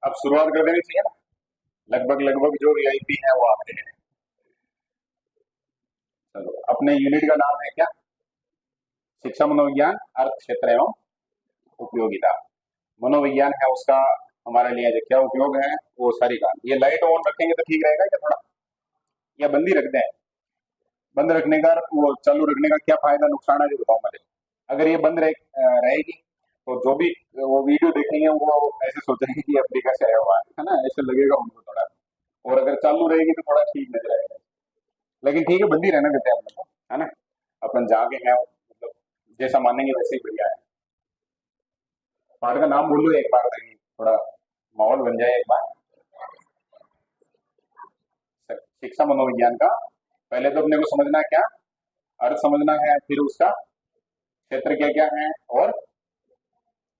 अब शुरुआत कर देनी चाहिए ना। लगभग लगभग जो वीआईपी है वो आते हैं। चलो, अपने यूनिट का नाम है क्या? शिक्षा मनोविज्ञान, अर्थ क्षेत्र एवं उपयोगिता। मनोविज्ञान है उसका हमारे लिए जो क्या उपयोग है वो सारी काम। ये लाइट ऑन रखेंगे तो ठीक रहेगा क्या थोड़ा, या बंद ही रख दें? बंद रखने का वो चालू रखने का क्या फायदा नुकसान है जो बताओ मुझे। अगर ये बंद रहेगी तो जो भी वो वीडियो देखेंगे वो ऐसे सोचेंगे कि अफ्रीका से आया हुआ है ना, ऐसे लगेगा उनको थोड़ा। और अगर चालू रहेगी तो थोड़ा ठीक नजर आएगा। लेकिन ठीक है, बंद ही रहना देते हैं हम लोग, है ना। अपन जाके हैं मतलब जैसा मानेंगे वैसे ही बढ़िया है। पाठ का नाम बोलो एक बार ताकि थोड़ा माहौल बन जाए एक बार। शिक्षा मनोविज्ञान का पहले तो अपने को समझना है क्या, अर्थ समझना है, फिर उसका क्षेत्र क्या क्या है और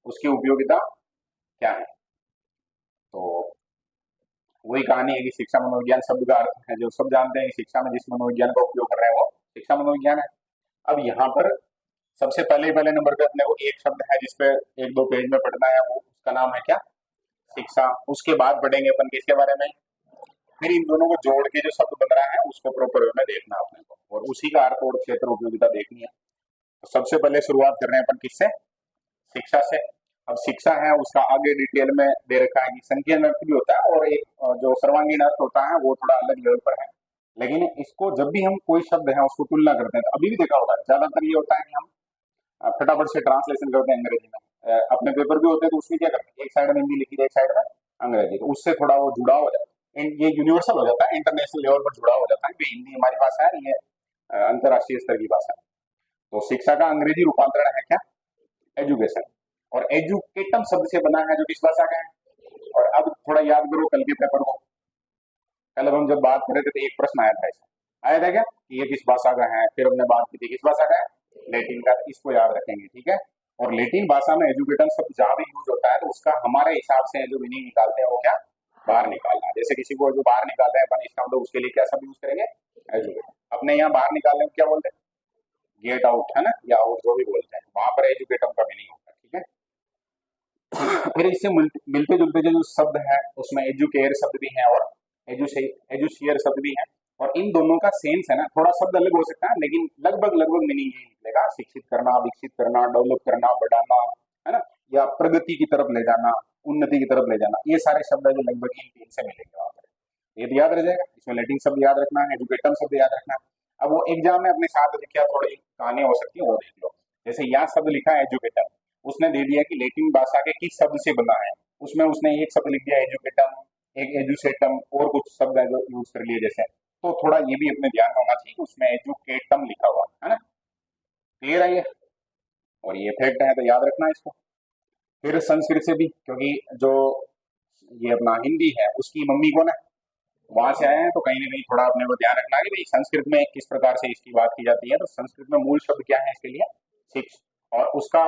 उसकी उपयोगिता क्या है। तो वही कहानी है कि शिक्षा मनोविज्ञान शब्द का अर्थ है, जो सब जानते हैं कि शिक्षा में जिस मनोविज्ञान का उपयोग कर रहे हैं वो शिक्षा मनोविज्ञान है। अब यहाँ पर सबसे पहले नंबर पे अपने को एक शब्द है जिसपे एक दो पेज में पढ़ना है, वो उसका नाम है क्या? शिक्षा। उसके बाद पढ़ेंगे अपन किसके बारे में? फिर इन दोनों को जोड़ के जो शब्द बन रहा है उसको प्रॉपर वे में देखना अपने को, और उसी का अर्थ और क्षेत्र उपयोगिता देखनी है। तो सबसे पहले शुरुआत कर रहे हैं अपन किससे? शिक्षा से। अब शिक्षा है उसका आगे डिटेल में दे रखा है कि संकीर्ण अर्थ भी होता है और एक जो सर्वांगीण अर्थ होता है वो थोड़ा अलग लेवल पर है। लेकिन इसको जब भी हम कोई शब्द है उसको तुलना करते हैं तो अभी भी देखा होगा ज्यादातर ये होता है कि हम फटाफट से ट्रांसलेशन करते हैं अंग्रेजी में। अपने पेपर भी होते हैं तो उसमें क्या करते हैं, एक साइड में हिंदी लिखी है एक साइड में अंग्रेजी, तो उससे थोड़ा वो जुड़ा हो जाता है। ये यूनिवर्सल हो जाता है, इंटरनेशनल लेवल पर जुड़ा हो जाता है कि हिंदी हमारी भाषा है, ये अंतर्राष्ट्रीय स्तर की भाषा है। तो शिक्षा का अंग्रेजी रूपांतरण है क्या? एजुकेशन। और एजुकेटम शब्द से बना है जो किस भाषा का है? और अब थोड़ा याद करो कल के पेपर को। कल अब हम जब बात कर रहे थे तो एक प्रश्न आया था ऐसा, आया था क्या कि ये किस भाषा का है? फिर हमने बात की थी किस भाषा का है? लैटिन का। इसको याद रखेंगे, ठीक है। और लैटिन भाषा में एजुकेटम शब्द जहां भी यूज होता है तो उसका हमारे हिसाब से जो मीनिंग निकालते हैं वो क्या? बाहर निकालना। जैसे किसी को जो बाहर निकाल रहे हैं अपन, इसका मतलब उसके लिए क्या शब्द यूज करेंगे? एजुकेट। अपने यहाँ बाहर निकालने को क्या बोलते हैं? गेट आउट, है ना, या आउट जो भी बोलते हैं, वहां पर एजुकेटम का मीनिंग होता है, ठीक है। फिर इससे मिलते जुलते जो शब्द है उसमें एजुकेयर शब्द भी है और एजुशियर शब्द भी है। और इन दोनों का सेंस है ना थोड़ा शब्द अलग हो सकता है लेकिन लगभग लगभग मीनिंग यही निकलेगा। शिक्षित करना, विकसित करना, डेवलप करना, बढ़ाना, है ना, या प्रगति की तरफ ले जाना, उन्नति की तरफ ले जाना, ये सारे शब्द है जो लगभग इन तीन से मिलेंगे वहां पर। ये तो याद रह जाएगा। इसमें लैटिन शब्द याद रखना है, एजुकेटम शब्द याद रखना है। अब वो एग्जाम में अपने साथ क्या थोड़ी कहानी हो सकती है वो देख लो। जैसे यहाँ शब्द लिखा है एजुकेटम, उसने दे दिया कि लैटिन भाषा के किस शब्द से बना है। उसमें उसने एक शब्द लिख दिया एजुकेटम, एक एजुसेटम, और कुछ शब्द है जो यूज कर लिए जैसे। तो थोड़ा ये भी अपने ध्यान में होना चाहिए कि उसमें एजुकेटम लिखा हुआ है ना। क्लियर है ये? और ये फैक्ट है तो याद रखना है इसको। फिर संस्कृत से भी, क्योंकि जो ये अपना हिंदी है उसकी मम्मी को ना वहां से आए हैं, तो कहीं ना कहीं थोड़ा अपने को ध्यान रखना है कि भाई संस्कृत में किस प्रकार से इसकी बात की जाती है। तो संस्कृत में मूल शब्द क्या है इसके लिए? शिक्ष। और उसका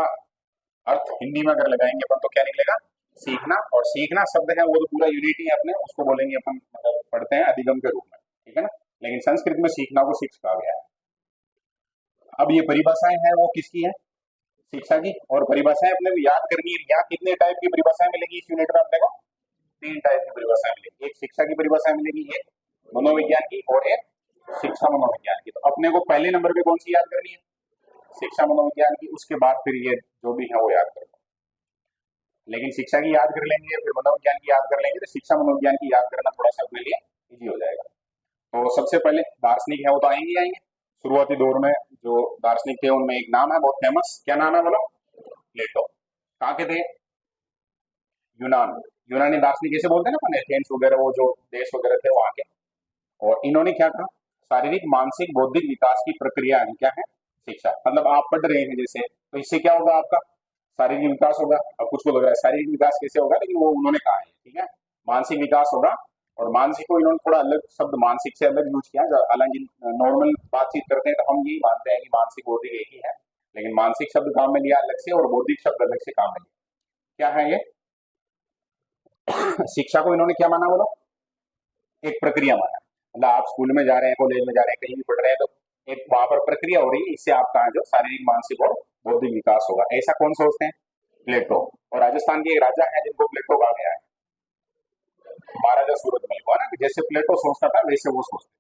अर्थ हिंदी में अगर लगाएंगे अपन तो क्या निकलेगा? सीखना। और सीखना शब्द है वो तो पूरा यूनिट ही है अपने, उसको बोलेंगे अपन, मतलब पढ़ते हैं अधिगम के रूप में, ठीक है ना। लेकिन संस्कृत में सीखना को शिक्ष कहा गया है। अब ये परिभाषाएं हैं वो किसकी है? शिक्षा की। और परिभाषाएं अपने को याद करनी है। यहाँ कितने टाइप की परिभाषाएं मिलेगी इस यूनिट में अपने को? तीन टाइप की परिभाषाएं मिलेगी। एक शिक्षा की परिभाषाएं मिलेगी, एक मनोविज्ञान की, और एक शिक्षा मनोविज्ञान की। तो अपने को पहले नंबर पे कौन सी याद करनी है? शिक्षा मनोविज्ञान की। उसके बाद फिर ये जो भी है वो याद कर लो। लेकिन शिक्षा की याद कर लेंगे फिर मनोविज्ञान की याद कर लेंगे तो शिक्षा मनोविज्ञान की याद करना थोड़ा सा अपने लिए इजी हो जाएगा। तो सबसे पहले दार्शनिक है वो तो आएंगे ही आएंगे। शुरुआती दौर में जो दार्शनिक थे उनमें एक नाम है बहुत फेमस, क्या नाम है बोलो? प्लेटो। कहाँ के थे? यूनान। यूनानी दार्शनिक कैसे बोलते हैं ना अपन, एथेंस वगैरह वो जो देश वगैरह थे वहां के। और इन्होंने क्या कहा? शारीरिक, मानसिक, बौद्धिक विकास की प्रक्रिया है क्या है? शिक्षा। मतलब आप पढ़ रहे हैं जैसे, तो इससे क्या होगा? आपका शारीरिक विकास होगा। अब कुछ को लग रहा है शारीरिक विकास कैसे होगा, लेकिन वो उन्होंने कहा है, ठीक है। मानसिक विकास होगा। और मानसिक को इन्होंने थोड़ा अलग शब्द मानसिक से अलग यूज किया। हालांकि नॉर्मल बातचीत करते हैं तो हम यही मानते हैं कि मानसिक बौद्धिक एक ही है, लेकिन मानसिक शब्द काम में लिया अलग से और बौद्धिक शब्द अलग से काम में लिया। क्या है ये? शिक्षा को इन्होंने क्या माना बोलो? एक प्रक्रिया माना। मतलब आप स्कूल में जा रहे हैं, कॉलेज में जा रहे हैं, कहीं भी पढ़ रहे हैं तो एक वहां पर प्रक्रिया हो रही है, इससे आपका जो शारीरिक, मानसिक और बौद्धिक विकास होगा, ऐसा कौन सोचते हैं? प्लेटो। और राजस्थान के एक राजा हैं जिनको प्लेटो कहा गया है, महाराजा सूरजमल को, है ना, जैसे प्लेटो सोचता था वैसे वो सोचते।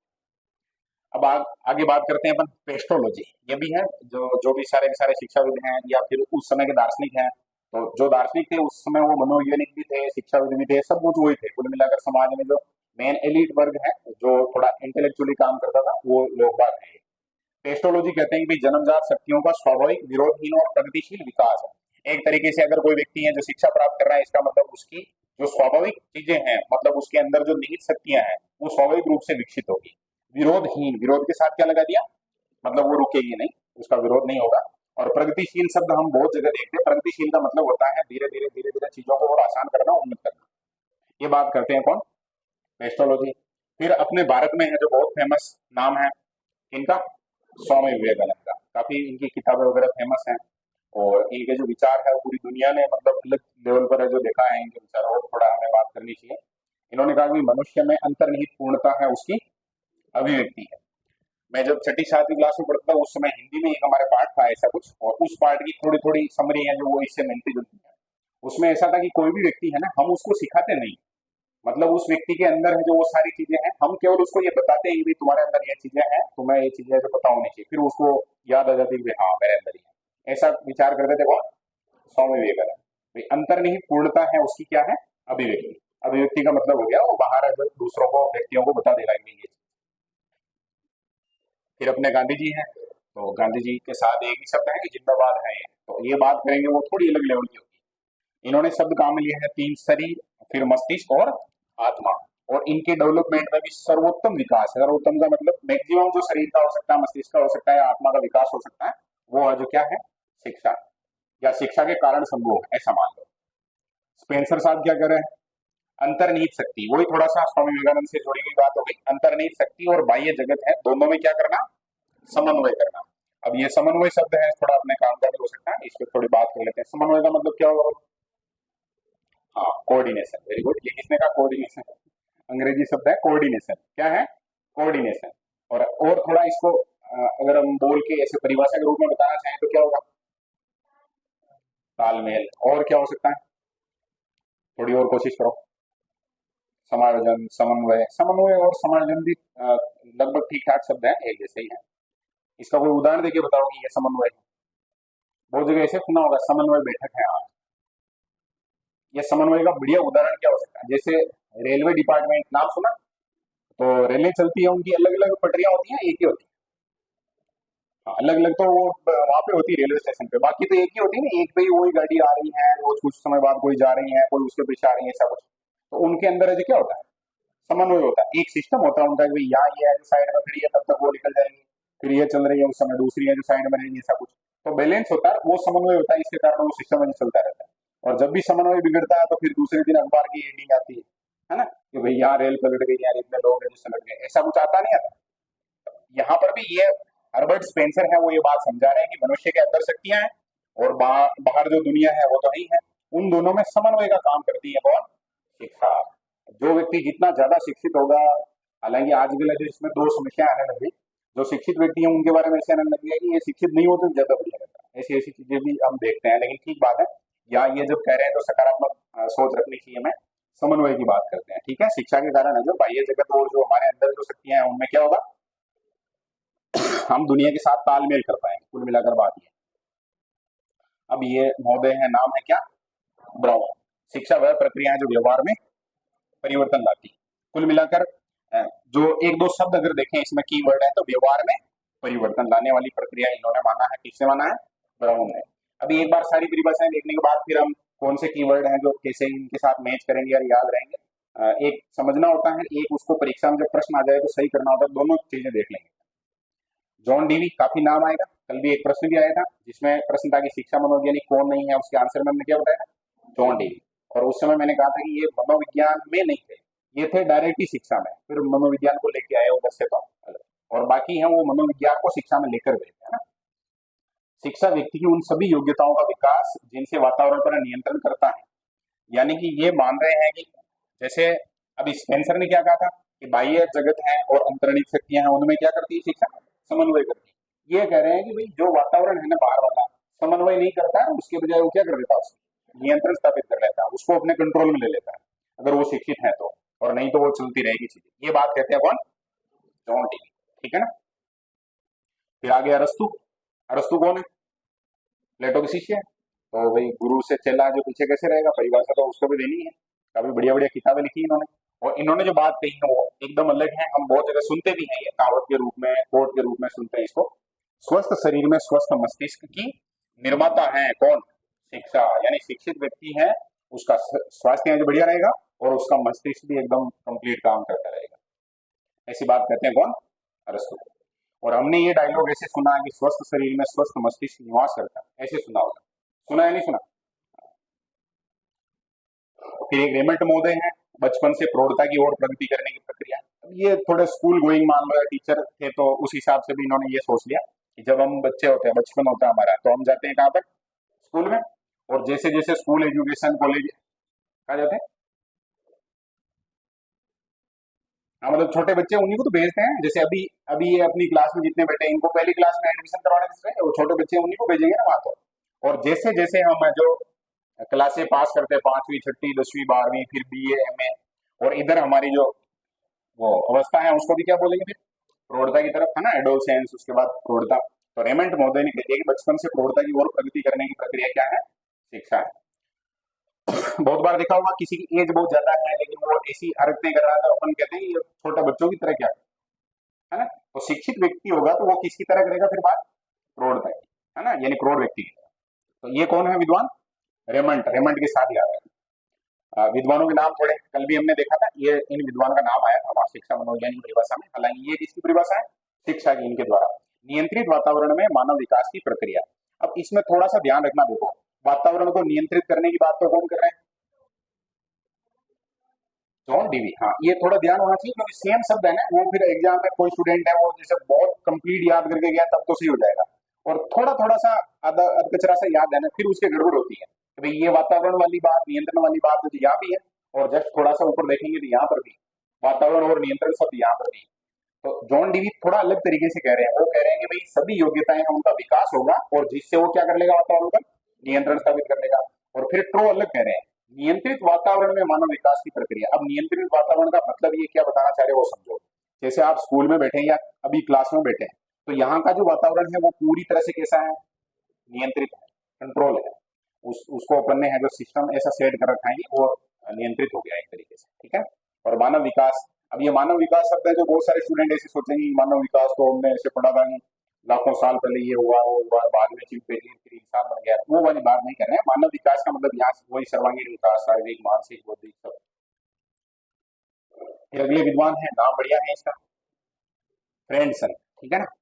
अब आगे बात करते हैं अपन पेस्ट्रोलॉजी। ये भी है जो जो भी सारे के सारे शिक्षाविद हैं या फिर उस समय के दार्शनिक हैं, तो जो दार्शनिक थे उस समय वो मनोवैज्ञानिक भी थे, शिक्षाविद भी थे, सब कुछ वही थे। कुल मिलाकर समाज में जो मेन एलिट वर्ग है जो थोड़ा इंटेलेक्चुअली काम करता था वो लोग बात है। पेस्टोलॉजी कहते हैं कि जन्मजात शक्तियों का स्वाभाविक विरोधहीन और प्रगतिशील विकास है। एक तरीके से अगर कोई व्यक्ति है जो शिक्षा प्राप्त कर रहा है, इसका मतलब उसकी जो स्वाभाविक चीजें हैं, मतलब उसके अंदर जो निहित शक्तियां हैं वो स्वाभाविक रूप से विकसित होगी। विरोधहीन, विरोध के साथ क्या लगा दिया, मतलब वो रुकेगी नहीं, उसका विरोध नहीं होगा। और प्रगतिशील शब्द हम बहुत जगह देखते हैं, प्रगतिशील का मतलब होता है धीरे धीरे धीरे धीरे चीजों को और आसान करना, उन्नत करना। ये बात करते हैं कौन? पेस्टोलॉजी। फिर अपने भारत में है जो बहुत फेमस नाम है इनका, स्वामी विवेकानंद का। काफी इनकी किताबें वगैरह फेमस हैं और इनके जो विचार है वो पूरी दुनिया ने मतलब अलग लेवल पर है जो देखा है इनके विचारों को, थोड़ा हमें बात करनी चाहिए। इन्होंने कहा कि मनुष्य में अंतर्निहित पूर्णता है उसकी अभिव्यक्ति है। मैं जब छठी सातवीं क्लास में पढ़ता था उस समय हिंदी में एक हमारे पार्ट था ऐसा कुछ, और उस पार्ट की थोड़ी थोड़ी समरी है जो वो इससे मिलती जुलती है। उसमें ऐसा था कि कोई भी व्यक्ति है ना, हम उसको सिखाते नहीं, मतलब उस व्यक्ति के अंदर है जो वो सारी चीजें हैं, हम केवल उसको ये बताते हैं कि भाई तुम्हारे अंदर ये चीजें हैं, तुम्हें ये चीजें जो पता होनी चाहिए, फिर उसको याद आ जाती है कि हाँ मेरे अंदर ही है। ऐसा विचार करते थे कौन? स्वामी विवेकानंद। भाई अंतर्निहित पूर्णता है उसकी क्या है? अभिव्यक्ति। अभिव्यक्ति का मतलब हो गया वो बाहर दूसरों को, व्यक्तियों को बता देगा कि ये। फिर अपने गांधी जी हैं, तो गांधी जी के साथ एक ही शब्द है कि जिंदाबाद है। तो ये बात करेंगे वो थोड़ी अलग लेवल की होगी। इन्होंने शब्द काम लिए हैं तीन शरीर, फिर मस्तिष्क और आत्मा, और इनके डेवलपमेंट में भी सर्वोत्तम विकास है। सर्वोत्तम का मतलब मैक्सिमम जो शरीर का हो सकता है, मस्तिष्क का हो सकता है, आत्मा का विकास हो सकता है, वो है जो क्या है? शिक्षा, या शिक्षा के कारण संभव है, ऐसा मान लो। स्पेंसर साहब क्या कर रहे हैं? अंतर्निहित शक्ति, वही थोड़ा सा स्वामी विवेकानंद से जुड़ी हुई बात हो गई। अंतर्निहित शक्ति और बाह्य जगत है, दोनों में क्या करना? समन्वय करना। अब ये समन्वय शब्द है, थोड़ा अपने काम का भी हो सकता है, इस पर थोड़ी बात कर लेते हैं। समन्वय का मतलब क्या होगा? हाँ, कोऑर्डिनेशन। Very good. ये किसने कहा कोऑर्डिनेशन? अंग्रेजी शब्द है कोऑर्डिनेशन। क्या है? कोऑर्डिनेशन। और थोड़ा इसको अगर हम बोल के ऐसे परिभाषा के रूप में बताना चाहें तो क्या होगा? तालमेल। और क्या हो सकता है? थोड़ी और कोशिश करो। समायोजन, समन्वय। समन्वय और समायोजन भी लगभग ठीक ठाक शब्द है, एक जैसे ही है। इसका कोई उदाहरण देके बताओ कि ये समन्वय है। बहुत जगह ऐसे सुना होगा, समन्वय बैठक है आज। ये समन्वय का बढ़िया उदाहरण क्या हो सकता है? जैसे रेलवे डिपार्टमेंट, नाम सुना? तो रेलें चलती है, उनकी अलग अलग पटरियां होती हैं, एक ही होती है? हाँ, अलग अलग तो वो वहां पे होती है रेलवे स्टेशन पे, बाकी तो एक ही होती है ना, एक पे ही वही गाड़ी आ रही है, रोज कुछ समय बाद कोई जा रही है, कोई उसके पीछे आ रही है, ऐसा कुछ। तो उनके अंदर है जो क्या होता है? समन्वय होता है, एक सिस्टम होता है उनका कि भाई यहाँ ये है जो साइड में खड़ी है तब तक वो निकल जाएंगी, फिर ये चल रही है उस समय दूसरी है जो साइड में रहेगी, ऐसा कुछ। तो बैलेंस होता है, वो समन्वय होता है, इसके कारण वो सिस्टम चलता रहता है। और जब भी समन्वय बिगड़ता है तो फिर दूसरे दिन अखबार की हेडिंग आती है ना, कि भाई यहाँ रेल पलट गई, यार इतने लोग हैं जो सलट गए, ऐसा कुछ आता नहीं आता। यहाँ पर भी ये हर्बर्ट स्पेंसर है वो ये बात समझा रहे हैं कि मनुष्य के अंदर शक्तियां हैं और बाहर जो दुनिया है वो तो ही है, उन दोनों में समन्वय का काम करती है कौन? शिक्षा। जो व्यक्ति जितना ज्यादा शिक्षित होगा, हालांकि आजकल जो इसमें दो समस्या आने लगी, जो शिक्षित व्यक्ति है उनके बारे में ऐसे आने लगी है कि ये शिक्षित नहीं होते तो ज्यादा बढ़िया रहता है, ऐसी ऐसी चीजें भी हम देखते हैं। लेकिन ठीक बात है, या ये जब कह रहे हैं तो सकारात्मक सोच रखनी चाहिए। हमें समन्वय की बात करते हैं, ठीक है। शिक्षा के कारण है जो बाह्य जगत और जो हमारे अंदर जो शक्तियां हैं उनमें क्या होगा? हम दुनिया के साथ तालमेल कर पाएंगे, कुल मिलाकर बात ये। अब ये महोदय है, नाम है क्या? ब्राउन। शिक्षा वह प्रक्रिया है जो व्यवहार में परिवर्तन लाती है। कुल मिलाकर जो एक दो शब्द अगर देखें इसमें कीवर्ड है, तो व्यवहार में परिवर्तन लाने वाली प्रक्रिया इन्होंने माना है। किसने माना है? ब्राउन ने। अभी एक बार सारी परिभाषाएं देखने के बाद फिर हम कौन से कीवर्ड हैं जो कैसे इनके साथ मैच करेंगे और याद रहेंगे, एक समझना होता है, एक उसको परीक्षा में जब प्रश्न आ जाए तो सही करना होता है, दोनों चीजें देख लेंगे। जॉन डीवी, काफी नाम आएगा, कल भी एक प्रश्न भी आया था जिसमें प्रश्न था कि शिक्षा मनोवैज्ञानिक कौन नहीं है, उसके आंसर में हमने क्या बताया? John Dewey. और उस समय मैंने कहा था कि ये मनोविज्ञान में नहीं थे, ये थे डायरेक्ट ही शिक्षा में, फिर मनोविज्ञान को लेके आए उधर से तो अलग। और बाकी है वो मनोविज्ञान को शिक्षा में लेकर गए थे, है ना। शिक्षा व्यक्ति की उन सभी योग्यताओं का विकास जिनसे वातावरण पर नियंत्रण करता है। यानी कि ये मान रहे हैं कि जैसे अभी स्पेंसर ने क्या कहा था कि बाह्य जगत है और अंतर्निहित शक्तियां हैं, उनमें क्या करती है शिक्षा? समन्वय करती है। ये कह रहे हैं कि भाई जो वातावरण है ना बाहर वाला, समन्वय नहीं करता है, उसके बजाय वो क्या कर देता है, उसको नियंत्रण स्थापित कर लेता है, उसको अपने कंट्रोल में ले लेता है, अगर वो शिक्षित है तो। और नहीं तो वो चलती रहेगी चीजें। ये बात कहते हैं कौन, जॉन डीवी। ठीक है ना। फिर आगे अरस्तु। अरस्तु कौन है, प्लेटो के शिष्य है। तो भाई गुरु से चेला जो पीछे कैसे रहेगा, परिभाषा तो उसको भी देनी है। काफी बढ़िया बढ़िया किताबें लिखी इन्होंने, और इन्होंने जो बात कही है वो एकदम अलग है। हम बहुत जगह सुनते भी हैं, ये कहावत के रूप में, कोट के रूप में सुनते हैं इसको। स्वस्थ शरीर में स्वस्थ मस्तिष्क की निर्माता है कौन, शिक्षा। यानी शिक्षित व्यक्ति है, उसका स्वास्थ्य जो बढ़िया रहेगा और उसका मस्तिष्क भी एकदम कंप्लीट काम करता रहेगा। ऐसी बात कहते हैं कौन, अरस्तु। और हमने ये डायलॉग ऐसे सुना है कि स्वस्थ शरीर में स्वस्थ मस्तिष्क निवास करता है, ऐसे सुना होगा, सुना है नहीं सुना। फिर एक रेमंड महोदय हैं, बचपन से प्रौढ़ता की ओर प्रगति करने की प्रक्रिया। अब ये थोड़े स्कूल गोइंग मान लो, टीचर थे तो उस हिसाब से भी इन्होंने ये सोच लिया कि जब हम बच्चे होते हैं, बचपन होता है हमारा, तो हम जाते हैं कहाँ पर, स्कूल में। और जैसे जैसे स्कूल एजुकेशन कॉलेज कहाँ जाते हैं, हाँ मतलब छोटे बच्चे उन्हीं को तो भेजते हैं। जैसे अभी अभी ये अपनी क्लास में जितने बैठे हैं, इनको पहली क्लास में एडमिशन करवाने किसमें, वो छोटे बच्चे उन्हीं को भेजेंगे ना वहां तो। और जैसे जैसे हम जो क्लासे पास करते हैं, 5वीं 6वीं 10वीं 12वीं, फिर बीए एमए, और इधर हमारी जो वो अवस्था है उसको भी क्या बोलेंगे फिर, प्रौढ़ता की तरफ, है ना, एडोलसेंस, उसके बाद प्रौढ़ता। तो रेमंड महोदय ने कह दिया कि बचपन से प्रौढ़ता की ओर प्रगति करने की प्रक्रिया क्या है, शिक्षा है। बहुत बार देखा होगा किसी की एज बहुत ज्यादा है लेकिन वो ऐसी हरकतें कर रहा है, तो अपन कहते हैं ये छोटा बच्चों की तरह क्या है ना। तो शिक्षित व्यक्ति होगा तो वो किसकी तरह करेगा फिर बात, प्रौढ़ता की, है ना, यानी प्रौढ़ व्यक्ति की तरह। तो ये कौन है विद्वान, रेमंड। रेमंड के साथ याद है। विद्वानों के नाम थोड़े कल भी हमने देखा था, ये इन विद्वान का नाम आया था वहां शिक्षा मनोविज्ञान की परिभाषा में। हालांकि ये किसकी परिभाषा है, शिक्षा की, इनके द्वारा। नियंत्रित वातावरण में मानव विकास की प्रक्रिया। अब इसमें थोड़ा सा ध्यान रखना, देखो वातावरण को नियंत्रित करने की बात तो कौन कर रहे हैं, जॉन डीवी। हाँ ये थोड़ा ध्यान होना चाहिए क्योंकि सेम शब्द है ना, वो फिर एग्जाम में कोई स्टूडेंट है वो जैसे बहुत कंप्लीट याद करके गया तब तो सही हो जाएगा, और थोड़ा थोड़ा सा आधा कचरा सा याद है ना, फिर उसके गड़बड़ होती है। तो भाई ये वातावरण वाली बात, नियंत्रण वाली बात तो यहाँ भी है, और जस्ट थोड़ा सा ऊपर देखेंगे तो यहाँ पर भी वातावरण और नियंत्रण शब्द यहाँ पर भी। तो जॉन डीवी थोड़ा अलग तरीके से कह रहे हैं, वो कह रहे हैं कि भाई सभी योग्यताएं हैं उनका विकास होगा, और जिससे वो क्या कर लेगा, वातावरण पर नियंत्रण स्थापित कर लेगा। और फिर ट्रो अलग कह रहे हैं, नियंत्रित वातावरण में मानव विकास की प्रक्रिया। अब नियंत्रित वातावरण का मतलब ये क्या बताना चाह रहे हैं वो समझो। जैसे आप स्कूल में बैठे हैं या अभी क्लास में बैठे हैं, तो यहाँ का जो वातावरण है वो पूरी तरह से कैसा है, नियंत्रित है, कंट्रोल है। उसको अपन ने है जो सिस्टम ऐसा सेट कर रखा है वो नियंत्रित हो गया एक तरीके से। ठीक है। और मानव विकास, अब ये मानव विकास शब्द है जो बहुत सारे स्टूडेंट ऐसे सोचेंगे कि मानव विकास तो हमने ऐसे पढ़ा था कि लाखों साल पहले ये हुआ वो हुआ, बाद में चिंपैंजी फिर इंसान बन गया, वो वाली बात नहीं कर रहे हैं। मानव विकास का मतलब यहाँ वही सर्वांगीण विकास, शारीरिक मानसिक बौद्धिक सब। फिर अगले विद्वान है, नाम बढ़िया है इसका, फ्रेंडसन। ठीक है ना।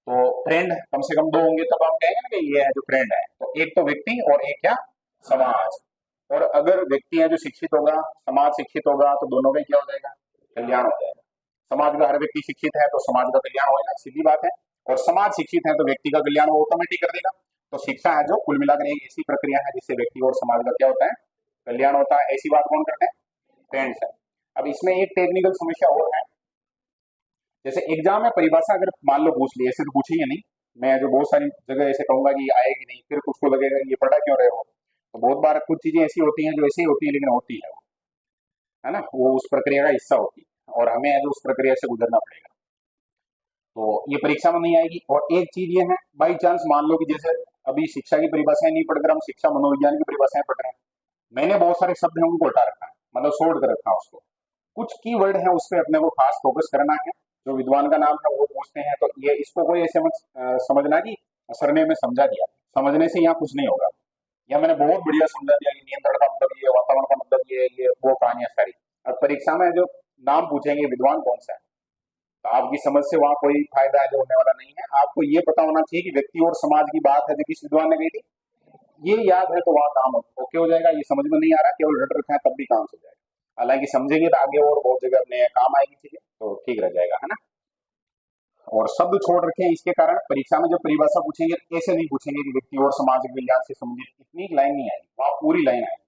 तो फ्रेंड कम से कम दो होंगे तब हम कहेंगे ना कि ये है जो फ्रेंड है। तो एक तो व्यक्ति और एक क्या, समाज। और अगर व्यक्ति है जो शिक्षित होगा, समाज शिक्षित होगा, तो दोनों का क्या हो जाएगा, कल्याण हो जाएगा। समाज का हर व्यक्ति शिक्षित है तो समाज का कल्याण होगा, सीधी बात है। और समाज शिक्षित है तो व्यक्ति का कल्याण वो ऑटोमेटिक कर देगा। तो शिक्षा है जो कुल मिलाकर एक ऐसी प्रक्रिया है जिससे व्यक्ति और समाज का क्या होता है, कल्याण होता है। ऐसी बात कौन करते हैं, फ्रेंड्स है। अब इसमें एक टेक्निकल समस्या और है, जैसे एग्जाम में परिभाषा अगर मान लो पूछ ली, ऐसे तो पूछेंगे नहीं, मैं जो बहुत सारी जगह ऐसे कहूंगा कि आएगी नहीं, फिर कुछ को लगेगा ये पढ़ा क्यों रहे हो। तो बहुत बार कुछ चीजें ऐसी होती हैं जो ऐसी ही होती है लेकिन होती है वो, है ना, वो उस प्रक्रिया का हिस्सा होती है और हमें जो उस प्रक्रिया से गुजरना पड़ेगा। तो ये परीक्षा में नहीं आएगी। और एक चीज ये है, बाई चांस मान लो कि जैसे अभी शिक्षा की परिभाषाएं नहीं पढ़कर हम शिक्षा मनोविज्ञान की परिभाषाएं पढ़ रहे हैं, मैंने बहुत सारे शब्द हैं उनको हटा रखा है, मतलब सोल्ड कर रखा है उसको। कुछ की वर्ड है उस पर अपने को खास फोकस करना है, जो विद्वान का नाम है वो पूछते हैं। तो ये इसको कोई ऐसे मत समझना कि सरने में समझा दिया, समझने से यहाँ कुछ नहीं होगा। या मैंने बहुत बढ़िया समझा दिया कि नियंत्रण का मतलब ये, वातावरण का मतलब ये वो कहानियां सारी। अब परीक्षा में जो नाम पूछेंगे विद्वान कौन सा है, तो आपकी समझ से वहां कोई फायदा है जो होने वाला नहीं है। आपको ये पता होना चाहिए कि व्यक्ति और समाज की बात है जो किस विद्वान ने कही थी, ये याद है तो वहां काम ओके हो जाएगा। ये समझ में नहीं आ रहा, केवल रट रखा है तब भी काम हो जाएगा। हालांकि समझेंगे तो आगे और बहुत जगह अपने काम आएगी चीजें, तो ठीक रह जाएगा, है ना। और शब्द छोड़ रखे हैं इसके कारण परीक्षा में जब परिभाषा पूछेंगे ऐसे नहीं पूछेंगे कि व्यक्ति और सामाजिक कल्याण से संबंधित, इतनी लाइन नहीं आएगी, वहां पूरी लाइन आएगी,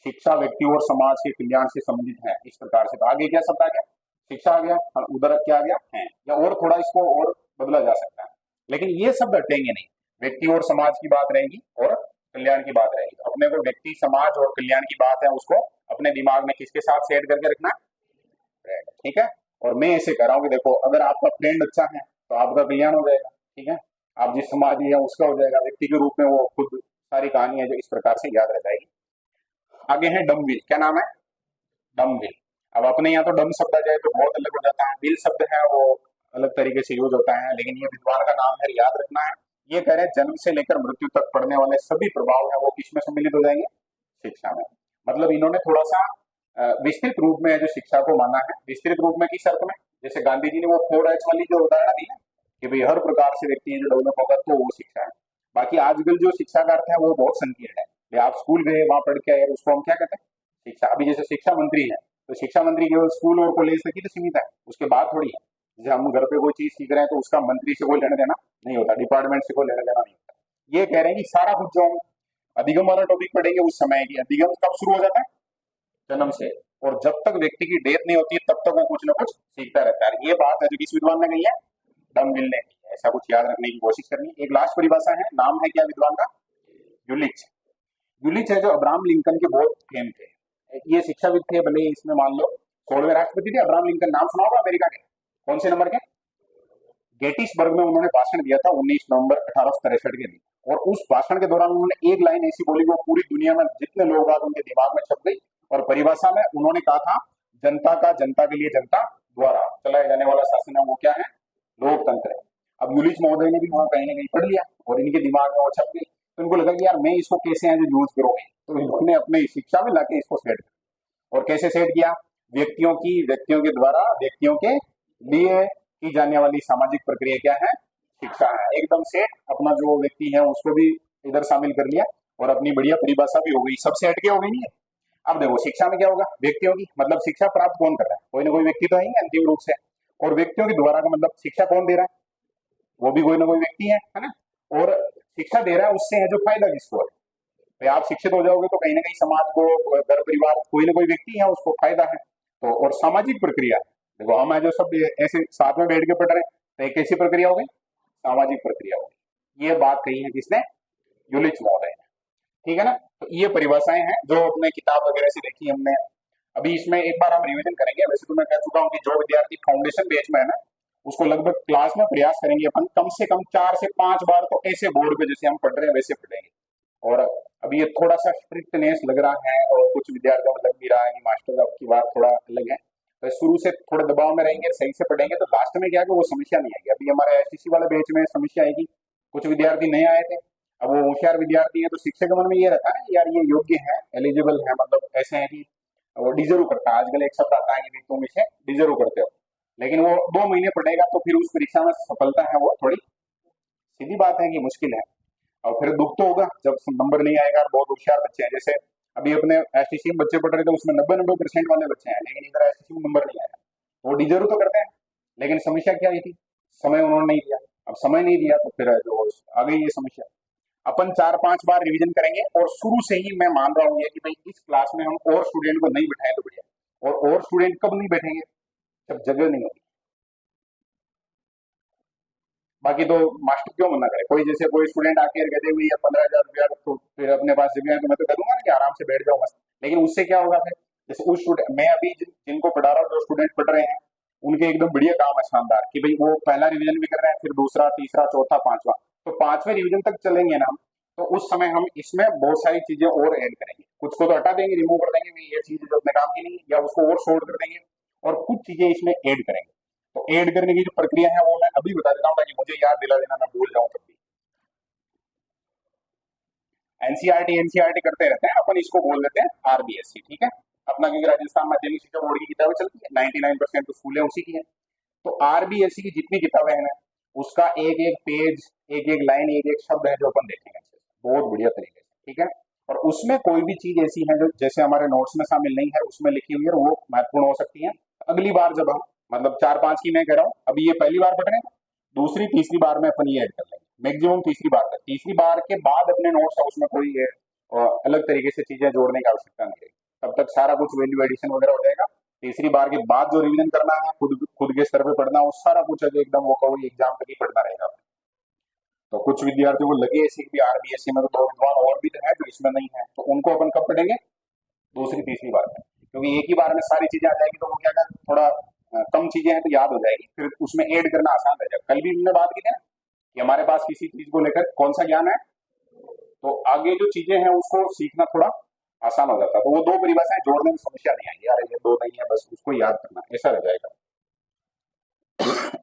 शिक्षा व्यक्ति और समाज के कल्याण से संबंधित है इस प्रकार से। तो आगे क्या शब्द आ गया, शिक्षा आ गया, उधर क्या आ गया है, या और थोड़ा इसको और बदला जा सकता है, लेकिन ये शब्द हटेंगे नहीं। व्यक्ति और समाज की बात रहेगी और कल्याण की बात रहेगी। अपने को व्यक्ति, समाज और कल्याण की बात है उसको अपने दिमाग में किसके साथ सेट करके रखना रहेगा, ठीक है। और मैं ऐसे कर रहा हूँ कि देखो, अगर आपका फ्रेंड अच्छा है तो आपका कल्याण हो जाएगा, ठीक है। आप जिस समाज है उसका हो जाएगा, व्यक्ति के रूप में वो खुद सारी कहानी है जो इस प्रकार से याद रह जाएगी। आगे है डमविल। क्या नाम है? डमविल। अब अपने यहाँ तो डम शब्द आ जाए तो बहुत अलग हो जाता है, विल शब्द है वो अलग तरीके से यूज होता है, लेकिन ये विद्वान का नाम है, याद रखना है। ये कह रहे हैं जन्म से लेकर मृत्यु तक पड़ने वाले सभी प्रभाव है वो किसमें सम्मिलित हो जाएंगे? शिक्षा में। मतलब इन्होंने थोड़ा सा विस्तृत रूप में जो शिक्षा को माना है, विस्तृत रूप में किस अर्थ में, जैसे गांधी जी ने वो 4H वाली जो उदाहरण दी है कि भाई हर प्रकार से व्यक्ति जो डेवलप होगा तो वो शिक्षा है। बाकी आजकल जो शिक्षा का अर्थ है वो बहुत संकीर्ण है। भाई आप स्कूल गए, वहां पढ़ के आए, उसको हम क्या कहते हैं? शिक्षा। अभी जैसे शिक्षा मंत्री है तो शिक्षा मंत्री केवल स्कूल और कॉलेज तक ही तो सीमित है, उसके बाद थोड़ी है। जैसे हम घर पे कोई चीज सीख रहे हैं तो उसका मंत्री से कोई लेना देना नहीं होता, डिपार्टमेंट से कोई लेना देना नहीं होता। ये कह रहे हैं कि सारा कुछ जो हम अधिगम वाला टॉपिक पढ़ेंगे उस समय की, अधिगम कब शुरू हो जाता है? जन्म से। और जब तक व्यक्ति की डेथ नहीं होती है तब तक वो कुछ ना कुछ सीखता रहता है। ये बात है जो किस विद्वान ने कही है? डमविल ने की है। ऐसा कुछ याद रखने की कोशिश करनी है। एक लास्ट परिभाषा है, नाम है क्या विद्वान का? यूलिच। यूलिच है जो अब्राहम लिंकन के बहुत फेम थे। ये शिक्षाविद थे, भले इसमें मान लो 16वें राष्ट्रपति थे अब्राहम लिंकन। नाम सुना होगा अमेरिका के। कौन से नंबर के? गेटिसबर्ग में उन्होंने भाषण दिया था 19 नवंबर 1863 के दिन। और उस भाषण के दौरान उन्होंने एक लाइन ऐसी बोली वो पूरी दुनिया में जितने लोग आज उनके दिमाग में छप गई। और परिभाषा में उन्होंने कहा था, जनता का जनता के लिए जनता द्वारा चलाया जाने वाला शासन है वो क्या है? लोकतंत्र है। अब यूलिच महोदय ने भी वहां कहीं ना कहीं पढ़ लिया और इनके दिमाग में वो छप गई, तो इनको लगा कि यार मैं इसको कैसे है जो यूज करोगे, तो इन्होंने अपने शिक्षा में लाके इसको सेट किया। और कैसे सेट किया? व्यक्तियों के द्वारा व्यक्तियों के लिए की जाने वाली सामाजिक प्रक्रिया क्या है? शिक्षा है। एकदम सेट। अपना जो व्यक्ति है उसको भी इधर शामिल कर लिया और अपनी बढ़िया परिभाषा भी हो गई, सब सेट के हो गई। नहीं है? अब देखो शिक्षा में क्या होगा? व्यक्तियों की, मतलब शिक्षा प्राप्त कौन कर रहा है? कोई ना कोई व्यक्ति तो है ही अंतिम रूप से। और व्यक्तियों के द्वारा का मतलब शिक्षा कौन दे रहा है? वो भी कोई ना कोई व्यक्ति है ना। और शिक्षा दे रहा है उससे है जो फायदा किसको है? भाई आप शिक्षित हो जाओगे तो कहीं ना कहीं समाज को, घर परिवार, कोई ना कोई व्यक्ति है उसको फायदा है। तो और सामाजिक प्रक्रिया, देखो हम है जो सब ऐसे साथ में बैठ के पढ़ रहे हैं, तो एक कैसी प्रक्रिया हो गई? सामाजिक प्रक्रिया हो गई। ये बात कही है किसने? यूलिच महोदय ने। ठीक है ना। तो ये परिभाषाएं हैं जो अपने किताब वगैरह से देखी हमने। अभी इसमें एक बार हम रिवीजन करेंगे। वैसे तो मैं कह चुका हूँ कि जो विद्यार्थी फाउंडेशन बेच में है ना, उसको लगभग क्लास में प्रयास करेंगे अपन कम से कम 4 से 5 बार तो ऐसे बोर्ड पे जैसे हम पढ़ रहे हैं वैसे पढ़ेंगे। और अभी ये थोड़ा सा स्ट्रिक्टनेस लग रहा है और कुछ विद्यार्थियों में लग भी रहा है कि मास्टर अब की बात थोड़ा अलग है, तो शुरू से थोड़े दबाव में रहेंगे, सही से पढ़ेंगे तो लास्ट में क्या है कि वो समस्या नहीं आएगी। अभी हमारे एसटीसी वाले बैच में समस्या आएगी, कुछ विद्यार्थी नए आए थे, अब वो होशियार विद्यार्थी है तो शिक्षक के मन में ये रहता है यार ये योग्य है, एलिजिबल है, मतलब ऐसे है कि वो डिजर्व करता है। आजकल एक शब्द आता है कि तुम इसे डिजर्व करते हो, लेकिन वो 2 महीने पढ़ेगा तो फिर उस परीक्षा में सफलता है वो थोड़ी सीधी बात है कि मुश्किल है। और फिर दुख तो होगा जब नंबर नहीं आएगा। बहुत होशियार बच्चे हैं, जैसे अभी अपने एसटीसी में बच्चे पढ़ रहे थे उसमें 90-90% वाले बच्चे हैं, लेकिन इधर एसटीसी में नंबर नहीं आया। वो डिजर्व तो करते हैं, लेकिन समस्या क्या आई थी? समय उन्होंने नहीं दिया। अब समय नहीं दिया तो फिर जो आ गई ये समस्या। अपन 4-5 बार रिवीजन करेंगे और शुरू से ही मैं मान रहा हूँ ये कि भाई इस क्लास में हम और स्टूडेंट को नहीं बैठाएं तो बढ़िया। और स्टूडेंट कब नहीं बैठेंगे? जब जगह नहीं होगी। बाकी तो मास्टर क्यों मना करे? कोई जैसे कोई स्टूडेंट आके कहते हुए 15,000 रुपया तो फिर अपने पास जगह है तो मैं तो कह दूंगा ना कि आराम से बैठ जाओ मस्त। लेकिन उससे क्या होगा फिर? जैसे उस स्टूडेंट, मैं अभी जिनको पढ़ा रहा हूँ, जो स्टूडेंट पढ़ रहे हैं उनके एकदम बढ़िया काम है शानदार कि भाई वो पहला रिवीजन भी कर रहे हैं, फिर दूसरा, तीसरा, चौथा, पांचवा। तो 5वें रिवीजन तक चलेंगे ना हम, तो उस समय हम इसमें बहुत सारी चीजें और ऐड करेंगे। कुछ को तो हटा देंगे, रिमूव कर देंगे, भाई ये चीज जो अपने काम की नहीं है, या उसको और शॉर्ट कर देंगे और कुछ चीजें इसमें ऐड करेंगे। तो ऐड करने की जो प्रक्रिया है वो मैं अभी बता देता हूँ ताकि मुझे याद दिला देना, मैं भूल जाऊं तब भी। एनसीईआरटी एनसीईआरटी करते रहते हैं अपन, इसको बोल देते हैं आरबीएससी। ठीक है। अपना क्योंकि राजस्थान माध्यमिक शिक्षा बोर्ड की किताबें चलती है, 99% तो स्कूलें उसी की है। तो आरबीएससी की जितनी किताबें हैं ना, उसका एक एक पेज, एक एक लाइन, एक एक शब्द है जो अपन देखेंगे बहुत बढ़िया तरीके से। ठीक है। और उसमें कोई भी चीज ऐसी है जो जैसे हमारे नोट्स में शामिल नहीं है, उसमें लिखी हुई है, वो महत्वपूर्ण हो सकती है। अगली बार जब हम, मतलब 4-5 की मैं कह रहा हूँ, अभी ये पहली बार पढ़ रहे हैं, दूसरी तीसरी बार में अपन ये ऐड कर लेंगे, मैक्सिमम तीसरी बार तक। तीसरी बार के बाद अपने नोट्स है उसमें कोई अलग तरीके से चीजें जोड़ने की आवश्यकता नहीं रहेगी। तब तक सारा कुछ वैल्यू एडिशन वगैरह हो जाएगा। तीसरी बार के बाद जो रिवीजन करना है, खुद खुद के स्तर पे पढ़ना, वो सारा कुछ है जो एकदम वो कहो एग्जाम तक ही पढ़ना रहेगा। तो कुछ विद्यार्थियों को लगे ऐसे कि आरबीएससी में तो 2 विद्वान और भी तो है जो इसमें नहीं है, तो उनको अपन कब पढ़ेंगे? दूसरी तीसरी बार में, क्योंकि एक ही बार में सारी चीजें आ जाएगी तो वो क्या कर थोड़ा कम चीजें हैं तो याद हो जाएगी, फिर उसमें ऐड करना आसान रह जाएगा। कल भी हमने बात की थी ना कि हमारे पास किसी चीज को लेकर कौन सा ज्ञान है, तो आगे जो चीजें हैं उसको सीखना थोड़ा आसान हो जाता है। तो वो 2 परिभाषाएं जोड़ने में समस्या नहीं आएगी, यार ये 2 नहीं है बस उसको याद करना, ऐसा रह जाएगा।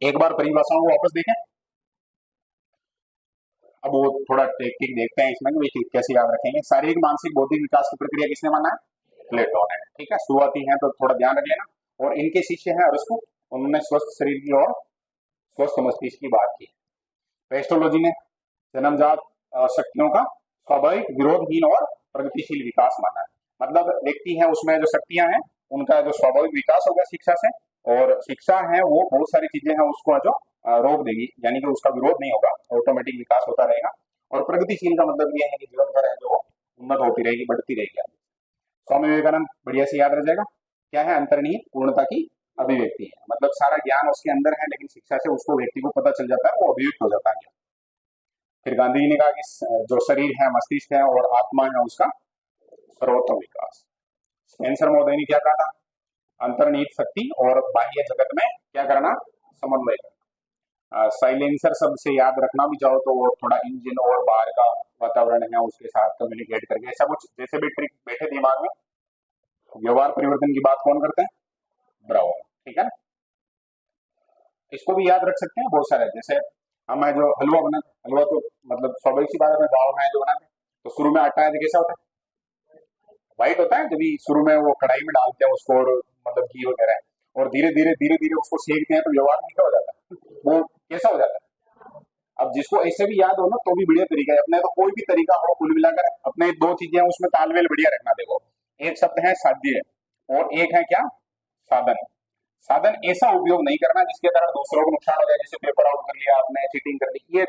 एक बार परिभाषाओं को वापस देखें। अब वो थोड़ा टेक्निक देखते हैं इसमें कि कैसे याद रखेंगे। शारीरिक मानसिक बौद्धिक विकास की प्रक्रिया किसने माना है? प्लेटो ने। ठीक है, शुरुआती है तो थोड़ा ध्यान रख लेना। और इनके शिष्य हैं अरस्तु, उन्होंने स्वस्थ शरीर की और स्वस्थ मस्तिष्क की बात की। पेस्टोलॉजी ने जन्मजात शक्तियों का स्वाभाविक विरोधहीन और प्रगतिशील विकास माना है। मतलब व्यक्ति है उसमें जो शक्तियां हैं उनका जो स्वाभाविक विकास होगा शिक्षा से, और शिक्षा है वो बहुत सारी चीजें हैं उसको जो रोक देगी, यानी कि उसका विरोध नहीं होगा, ऑटोमेटिक विकास होता रहेगा। और प्रगतिशील का मतलब ये है कि जीवन भर है जो उन्नत होती रहेगी, बढ़ती रहेगी। स्वामी विवेकानंद बढ़िया से याद रह जाएगा, क्या है? अंतर्निहित पूर्णता की अभिव्यक्ति है। मतलब सारा ज्ञान उसके अंदर है लेकिन शिक्षा से उसको व्यक्ति को पता चल जाता है, वो अभिव्यक्त हो जाता है। फिर गांधी जी ने कहा कि जो शरीर है, मस्तिष्क है और आत्मा है उसका सर्वोत्तम विकास। स्पेंसर महोदय ने क्या कहा था? अंतर्निहित शक्ति और बाह्य जगत में क्या करना? समन्वय करना। साइलेंसर शब्द से याद रखना भी चाहो तो वो थोड़ा इंजन और बाहर का वातावरण है उसके साथ कम्युनिकेट करके, ऐसा कुछ जैसे भी ट्रिक बैठे दिमाग में। व्यवहार परिवर्तन की बात कौन करते हैं? ब्राउन। ठीक है ना, इसको भी याद रख सकते हैं बहुत सारे। जैसे हम है जो हलवा बनाते, हलवा तो मतलब स्वाभाविक सी बात है, गाँव में जो बनाते हैं तो शुरू में आटा है तो कैसा होता है? व्हाइट होता है। जब शुरू में वो कढ़ाई में डालते हैं उसको और मतलब घी वगैरह, और धीरे धीरे उसको सेकते हैं तो व्यवहार में क्या हो जाता है? वो कैसा हो जाता है? अब जिसको ऐसे भी याद हो ना तो भी बढ़िया तरीका है अपने, तो कोई भी तरीका हो कुल मिलाकर अपने 2 चीजें उसमें तालमेल बढ़िया रखना। देखो, एक शब्द है साध्य और एक है क्या? साधन। साधन ऐसा उपयोग नहीं करना जिसके कारण दूसरों को नुकसान हो जाए, जैसे पेपर आउट कर लिया आपने, चीटिंग कर ली, ये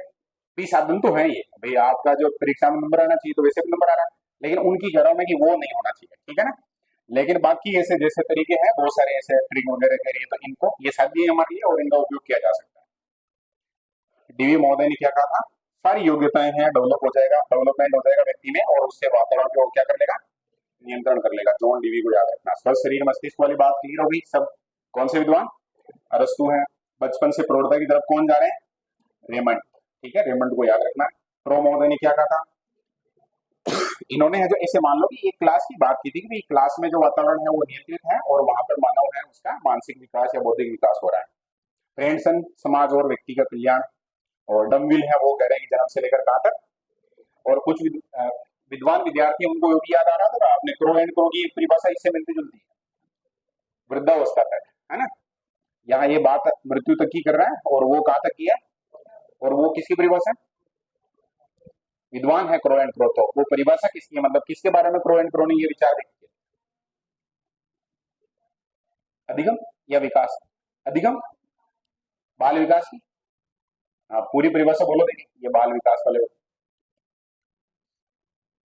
भी साधन तो है। ये भाई आपका जो परीक्षा में नंबर आना चाहिए तो वैसे भी नंबर आ रहा है, लेकिन उनकी घरों में कि वो नहीं होना चाहिए। ठीक है ना, लेकिन बाकी ऐसे जैसे तरीके हैं बहुत सारे ऐसे ट्रिक वगैरह के लिए, तो इनको ये साध्य है हमारे लिए और इनका उपयोग किया जा सकता है। डीवी महोदय ने क्या कहा था? सारी योग्यताएं हैं, डेवलप हो जाएगा, डेवलपमेंट हो जाएगा व्यक्ति में और उससे वातावरण को क्या कर लेगा? नियंत्रण कर लेगा। जॉन डीवी को याद रखना। स्वस्थ शरीर मस्तिष्क वाली बात क्लियर होगी सब। कौन से विद्वान? अरस्तु है। बचपन से प्रौढ़ता की तरफ कौन जा रहे हैं? रेमंड। ठीक है, रेमंड को याद रखना। प्रो महोदय ने क्या कहा था? इन्होंने है जो ऐसे मान लो कि एक क्लास की बात की थी कि क्लास में जो वातावरण है वो नियंत्रित है और वहां पर मानव है उसका मानसिक विकास या बौद्धिक विकास हो रहा है। फ्रेंडसन समाज और व्यक्ति का कल्याण। और डमविल है वो कह रहे हैं कि जन्म से लेकर कहां तक। और कुछ विद्वान विद्यार्थी उनको भी याद आ रहा था आपने, क्रो एंड क्रो की परिभाषा इससे मिलती जुलती है, वृद्धावस्था तक, है ना। यहाँ ये बात मृत्यु तक की कर रहा है और वो कहां तक की है, और वो किसकी परिभाषा? विद्वान है क्रो एंड क्रो, तो वो परिभाषा किसकी है? मतलब किसके बारे में क्रो एंड क्रो ने ये विचार व्यक्त किया? अधिगम या विकास? अधिगम, बाल विकास की। हाँ, पूरी परिभाषा बोलो देखिए, ये बाल विकास वाले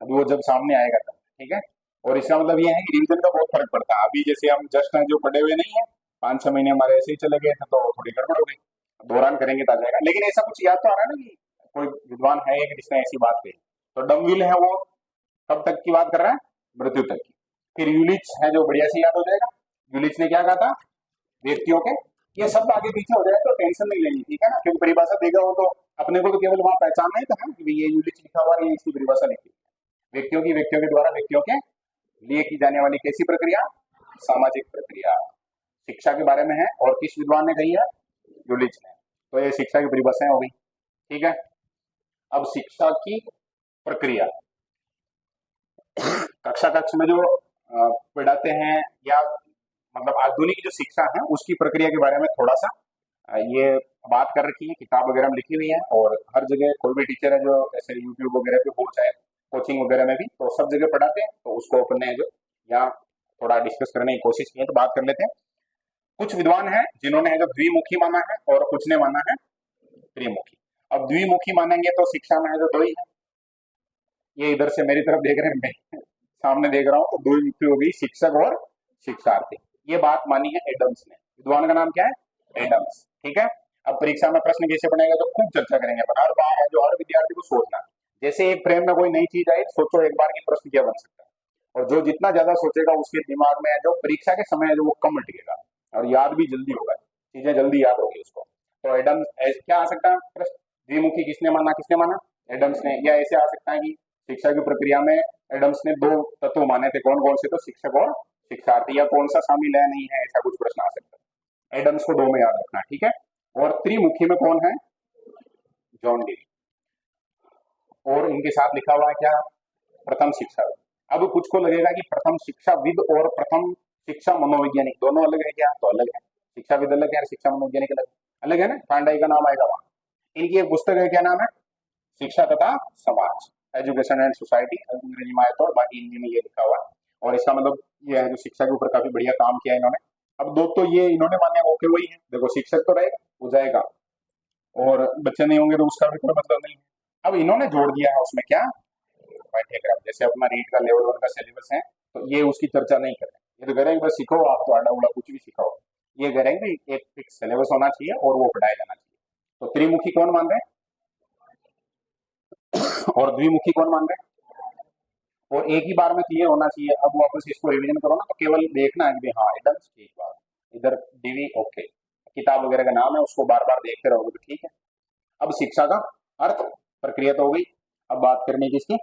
अभी वो जब सामने आएगा तब। ठीक है, और इसका मतलब ये है कि रिवीजन का बहुत फर्क पड़ता है। अभी जैसे हम जस्ट जो पढ़े हुए नहीं है, 5-6 महीने हमारे ऐसे ही चले गए थे तो थोड़ी गड़बड़ हो गई, दौरान करेंगे तो आ जाएगा। लेकिन ऐसा कुछ याद तो आ रहा है ना कि कोई विद्वान है कि जिसने ऐसी बात कही। तो डमविल है वो कब तक की बात कर रहा है? मृत्यु तक की। फिर यूलिच है जो बढ़िया से याद हो जाएगा। यूलिच ने क्या कहा था? व्यक्तियों के, ये सब आगे पीछे हो जाए तो टेंशन नहीं लेनी, ठीक है ना, क्योंकि परिभाषा देगा हो तो अपने को तो केवल वहां पहचानना ही था ना कि ये यूलिच लिखा हुआ है, ये इसकी परिभाषा लिखी। व्यक्तियों की, व्यक्तियों के द्वारा व्यक्तियों के लिए की जाने वाली कैसी प्रक्रिया? सामाजिक प्रक्रिया। शिक्षा के बारे में है और किस विद्वान ने कही है? यूलिच ने। तो ये शिक्षा की परिभाषाएं हो गई। ठीक है, अब शिक्षा की प्रक्रिया कक्षा कक्ष में जो पढ़ाते हैं या मतलब आधुनिक जो शिक्षा है उसकी प्रक्रिया के बारे में थोड़ा सा ये बात कर रखी है, किताब वगैरह में लिखी हुई है। और हर जगह कोई भी टीचर है जो ऐसे यूट्यूब वगैरह पे हो, चाहे कोचिंग वगैरह में भी, तो सब जगह पढ़ाते हैं। तो उसको अपने जो यहाँ थोड़ा डिस्कस करने की कोशिश की है, तो बात कर लेते हैं। कुछ विद्वान हैं जिन्होंने है जो द्विमुखी माना है और कुछ ने माना है त्रिमुखी। अब द्विमुखी मानेंगे तो शिक्षा में है जो 2 ही है। ये इधर से मेरी तरफ देख रहे हैं, मैं सामने देख रहा हूँ, तो 2 मुक्ति हो गई, शिक्षक और शिक्षार्थी। ये बात मानी है एडम्स ने। विद्वान का नाम क्या है? एडम्स। ठीक है, अब परीक्षा में प्रश्न कैसे बनेगा, तो खूब चर्चा करेंगे अपन, हर बार है जो हर विद्यार्थी को सोचना, जैसे एक फ्रेम में कोई नई चीज आई, सोचो एक बार की प्रश्न क्या बन सकता है, और जो जितना ज्यादा सोचेगा उसके दिमाग में जो परीक्षा के समय है जो वो कम टिकेगा, और याद भी जल्दी होगा, चीजें जल्दी याद होगी उसको। तो एडम क्या आ सकता है प्रश्न, द्विमुखी किसने माना, एडम्स ने, या ऐसे आ सकता है कि शिक्षा की प्रक्रिया में एडम्स ने दो तत्व माने थे, कौन कौन से, तो शिक्षक और शिक्षार्थी, या कौन सा शामिल है नहीं है, ऐसा कुछ प्रश्न आ सकता है। एडम्स को दो में याद रखना, ठीक है। और त्रिमुखी में कौन है, जॉन डी, और इनके साथ लिखा हुआ है क्या, प्रथम शिक्षा। अब कुछ को लगेगा कि प्रथम शिक्षाविद और प्रथम शिक्षा मनोवैज्ञानिक दोनों अलग है क्या, तो अलग है, शिक्षाविद अलग है और शिक्षा मनोवैज्ञानिक अलग अलग है ना, पांडाई का नाम आएगा वहां। इनकी एक पुस्तक है, क्या नाम है, शिक्षा तथा समाज, एजुकेशन एंड सोसाइटी, अंग्रेजी में आए तो, बाकी हिंदी में ये लिखा हुआ है। और इसका मतलब ये है जो शिक्षा के ऊपर काफी बढ़िया काम किया है इन्होंने। अब दो तो ये इन्होंने माने ओके वही है, देखो शिक्षक तो रहेगा वो जाएगा, और बच्चे नहीं होंगे तो उसका भी कोई मतलब नहीं है। अब इन्होंने जोड़ दिया है उसमें क्या, पाठ्यक्रम, जैसे अपना रीट का लेवल 1 का सिलेबस है, तो ये उसकी चर्चा नहीं कर रहे, ये तो कह रहे हैं बस सीखो, आप तो आड़ा उड़ा कुछ भी सिखाओ, ये कह रहे हैं कि एक फिक्स सिलेबस होना चाहिए और वो पढ़ाया जाना चाहिए। तो त्रिमुखी कौन मान रहे हैं और द्विमुखी कौन मान रहे हैं, और एक ही बार में क्लियर होना चाहिए। अब वापस इसको रिवीजन करो ना, तो केवल देखना है कि हाँ एकदम ठीक बात, इधर डीवी ओके, किताब वगैरह का नाम है, उसको बार बार देखते रहोगे तो ठीक है। अब शिक्षा का अर्थ, प्रक्रिया तो हो गई, अब बात करनी है किसकी,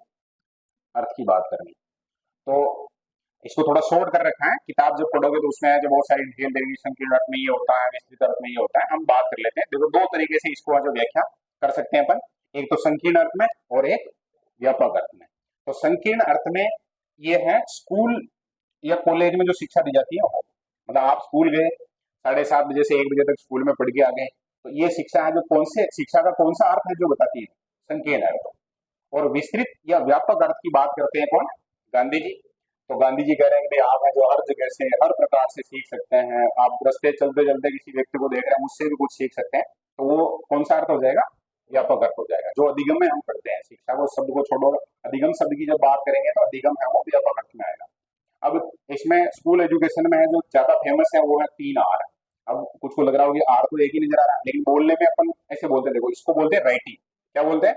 अर्थ की बात करनी। तो इसको थोड़ा शॉर्ट कर रखा है, किताब जब पढ़ोगे तो उसमें जो बहुत सारी डिटेल देगी, संकीर्ण अर्थ में ये होता है, विस्तृत अर्थ में ये होता है, हम बात कर लेते हैं। देखो दो तरीके से इसको जो व्याख्या कर सकते हैं अपन, एक तो संकीर्ण अर्थ में और एक व्यापक अर्थ में। तो संकीर्ण अर्थ में ये है स्कूल या कॉलेज में जो शिक्षा दी जाती है वो, मतलब आप स्कूल गए 7:30 बजे से 1 बजे तक स्कूल में पढ़ के आ गए, तो ये शिक्षा है जो कौन से शिक्षा का कौन सा अर्थ है जो बताती है, संकीर्ण अर्थ। और विस्तृत या व्यापक अर्थ की बात करते हैं कौन, गांधी जी। तो गांधी जी कह रहे हैं कि आप है जो हर जगह से हर प्रकार से सीख सकते हैं, आप रास्ते चलते चलते किसी व्यक्ति को देख रहे हैं उससे भी कुछ सीख सकते हैं, तो वो कौन सा अर्थ हो जाएगा, व्यापक अर्थ हो जाएगा। जो अधिगम में हम करते हैं, शिक्षा को शब्द को छोड़ो, अधिगम शब्द की जब बात करेंगे तो अधिगम है वो व्यापक अर्थ में आएगा। अब इसमें स्कूल एजुकेशन में है जो ज्यादा फेमस है वो है 3 R। अब कुछ को लग रहा होगा आर तो एक ही नजर आ रहा है, लेकिन बोलने में अपन ऐसे बोलते हैं, देखो इसको बोलते हैं राइटिंग, क्या बोलते हैं,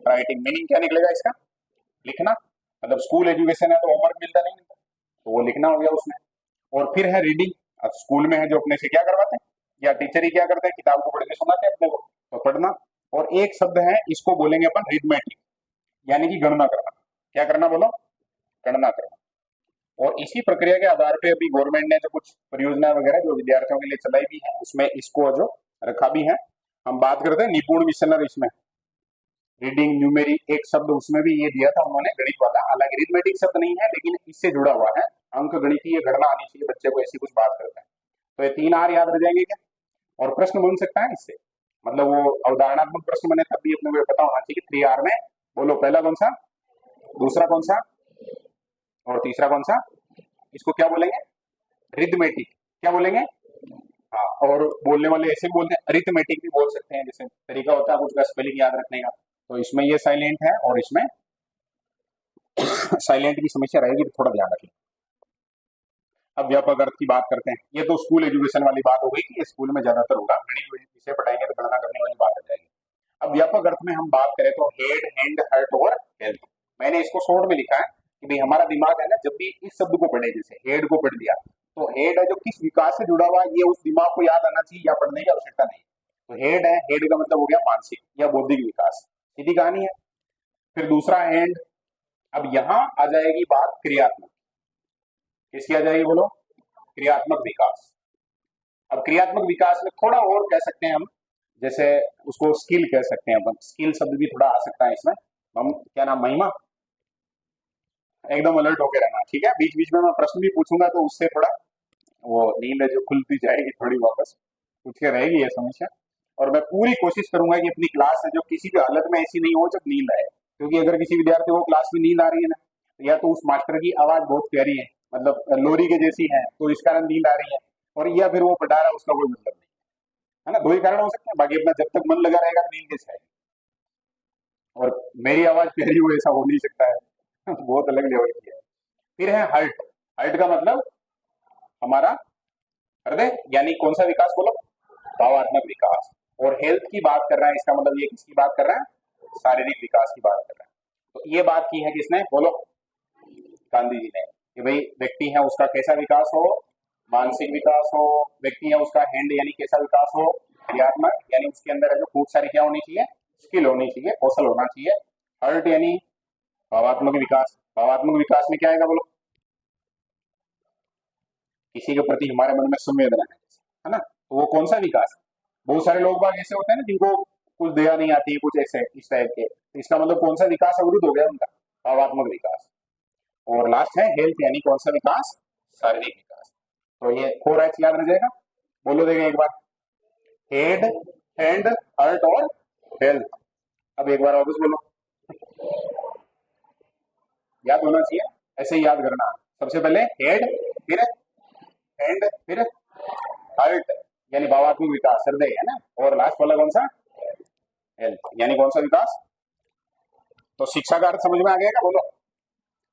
राइटिंग। मीनिंग क्या निकलेगा इसका, लिखना, मतलब स्कूल एजुकेशन है तो होमवर्क मिलता नहीं मिलता, तो वो लिखना हो गया उसमें। और फिर है रीडिंग, अब स्कूल में है जो अपने से क्या करवाते हैं, या टीचर ही क्या करते हैं, किताब को पढ़ के सुनाते हैं अपने को, तो पढ़ना। और एक शब्द है इसको बोलेंगे अपन रिथमेटिक, यानी कि गणना करना, क्या करना बोलो, गणना करना। और इसी प्रक्रिया के आधार पे अभी गवर्नमेंट ने जो कुछ परियोजना वगैरह जो विद्यार्थियों के लिए चलाई भी है, उसमें इसको जो रखा भी है। हम बात करते हैं निपुण मिशनर, इसमें रीडिंग न्यूमेरी एक शब्द उसमें भी ये दिया था उन्होंने, गणित वाला, हालांकि रिथमेटिक शब्द नहीं है लेकिन इससे जुड़ा हुआ है, अंक गणितीय गणना आनी चाहिए बच्चे को, ऐसी कुछ बात करते हैं। तो ये 3 R याद रह जाएंगे क्या, और प्रश्न बन सकता है इससे, मतलब वो अवधारणात्मक प्रश्न बने तब भी अपने को पता होना चाहिए 3R में, बोलो पहला कौन सा, दूसरा कौन सा, और तीसरा कौन सा, इसको क्या बोलेंगे, रिथमेटिक, क्या बोलेंगे, हाँ। और बोलने वाले ऐसे बोलते हैं, अरिथमेटिक भी बोल सकते हैं, जैसे तरीका होता है कुछ का स्पेलिंग याद रखने का। तो इसमें ये साइलेंट है और इसमें साइलेंट की समस्या रहेगी, तो थोड़ा ध्यान रखें। अब व्यापक अर्थ की बात करते हैं, ये तो स्कूल एजुकेशन वाली बात हो गई कि ये स्कूल में ज्यादातर होगा, गणित विषय पढ़ाएंगे तो गणना करने वाली बात आ जाएगी। अब व्यापक अर्थ में हम बात करें तो हेड, हैंड, हर्ट और हेल्थ। मैंने इसको शॉर्ट में लिखा है कि भाई हमारा दिमाग है ना, जब भी इस शब्द को पढ़े, जैसे हेड को पढ़ लिया, तो हेड है जो किस विकास से जुड़ा हुआ है, ये उस दिमाग को याद आना चाहिए या पढ़ने की आवश्यकता नहीं। तो हेड है, हेड का मतलब हो गया मानसिक या बौद्धिक विकास, सीधी कहानी है। फिर दूसरा हैंड, अब यहां आ जाएगी बात क्रियात्मक, किसकी आ जाएगी बोलो, क्रियात्मक विकास। अब क्रियात्मक विकास में थोड़ा और कह सकते हैं हम, जैसे उसको स्किल कह सकते हैं अपन, स्किल शब्द भी थोड़ा आ सकता है इसमें। हम क्या नाम, महिमा, एकदम अलर्ट होकर रहना, ठीक है, बीच बीच में मैं प्रश्न भी पूछूंगा तो उससे थोड़ा वो नींद है जो खुलती जाएगी थोड़ी, वापस पूछ के रहेगी ये समस्या। और मैं पूरी कोशिश करूंगा कि अपनी क्लास है जो किसी भी हालत में ऐसी नहीं हो जब नींद आए, क्योंकि अगर किसी विद्यार्थी को क्लास में नींद आ रही है ना, तो या तो उस मास्टर की आवाज बहुत प्यारी है, मतलब लोरी के जैसी है, तो इस कारण नींद आ रही है, और या फिर वो पढ़ा रहा है उसका कोई मतलब नहीं है ना, दो ही कारण हो सकते हैं, बाकी अपना जब तक मन लगा रहेगा नींद कैसे आएगी। और मेरी आवाज प्यारी हो ऐसा हो नहीं सकता है बहुत अलग लेवल की है। फिर है हर्ट, हर्ट का मतलब हमारा हृदय, यानी कौन सा विकास बोलो, भावात्मक विकास। और हेल्थ की बात कर रहा है, इसका मतलब ये किसकी बात कर रहा है? शारीरिक विकास की बात कर रहा है। तो ये बात की है किसने? बोलो, गांधी जी ने, कि भाई व्यक्ति है उसका कैसा विकास हो? मानसिक विकास हो। व्यक्ति है उसका हैंड यानी कैसा विकास हो? क्रियात्मक, यानी उसके अंदर है जो खूब सारी क्या होनी चाहिए? स्किल होनी चाहिए, कौशल होना चाहिए। हर्ट यानी भावात्मक विकास। भावात्मक विकास में क्या आएगा बोलो? किसी के प्रति हमारे मन में संवेदना है ना? तो वो कौन सा विकास है? बहुत सारे लोग बाग ऐसे होते हैं ना जिनको कुछ दया नहीं आती, कुछ ऐसे इस टाइप के, तो इसका मतलब कौन सा विकास अवरुद्ध हो गया उनका? भावात्मक विकास। और लास्ट है हेल्थ यानी कौन सा विकास? शारीरिक विकास। तो ये 4H याद रह जाएगा। बोलो देगा एक बार, हेड, हैंड, हर्ट और हेल्थ। अब एक बार वापस बोलो, याद होना चाहिए, ऐसे ही याद करना। सबसे पहले हेड, फिर हैंड, फिर हर्ट यानी भावात्मक विकास, हृदय है ना, और लास्ट वाला कौन सा? हेल्थ यानी कौन सा विकास? तो शिक्षा का अर्थ समझ में आ गया क्या? बोलो,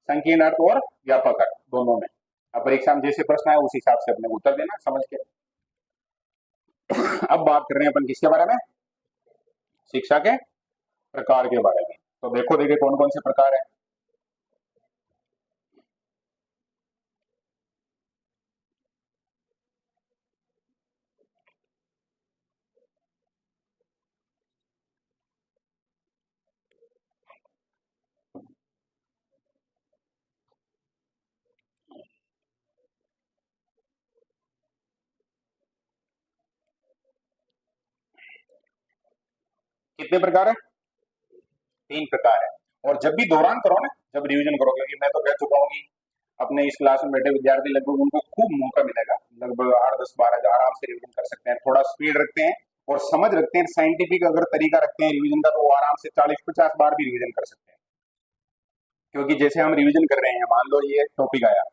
संकीर्ण अर्थ और व्यापक अर्थ दोनों में। अब परीक्षा में जैसे प्रश्न आए उस हिसाब से अपने उत्तर देना समझ के। अब बात कर रहे हैं अपन किसके बारे में? शिक्षा के प्रकार के बारे में। तो देखो देखिए कौन कौन से प्रकार है। कितने प्रकार है? 3 प्रकार है। और जब भी दौरान करो ना, जब रिवीजन करो, क्योंकि मैं तो कह चुका हूँ कि अपने इस क्लास में बैठे विद्यार्थी लगभग उनको खूब मौका मिलेगा, लगभग 8, 10, 12 आराम से रिवीजन कर सकते हैं। थोड़ा स्पीड रखते हैं और समझ रखते हैं, साइंटिफिक अगर तरीका रखते हैं रिवीजन का, तो वो आराम से 40, 50 बार भी रिवीजन कर सकते हैं। क्योंकि जैसे हम रिवीजन कर रहे हैं, मान लो ये टॉपिक आया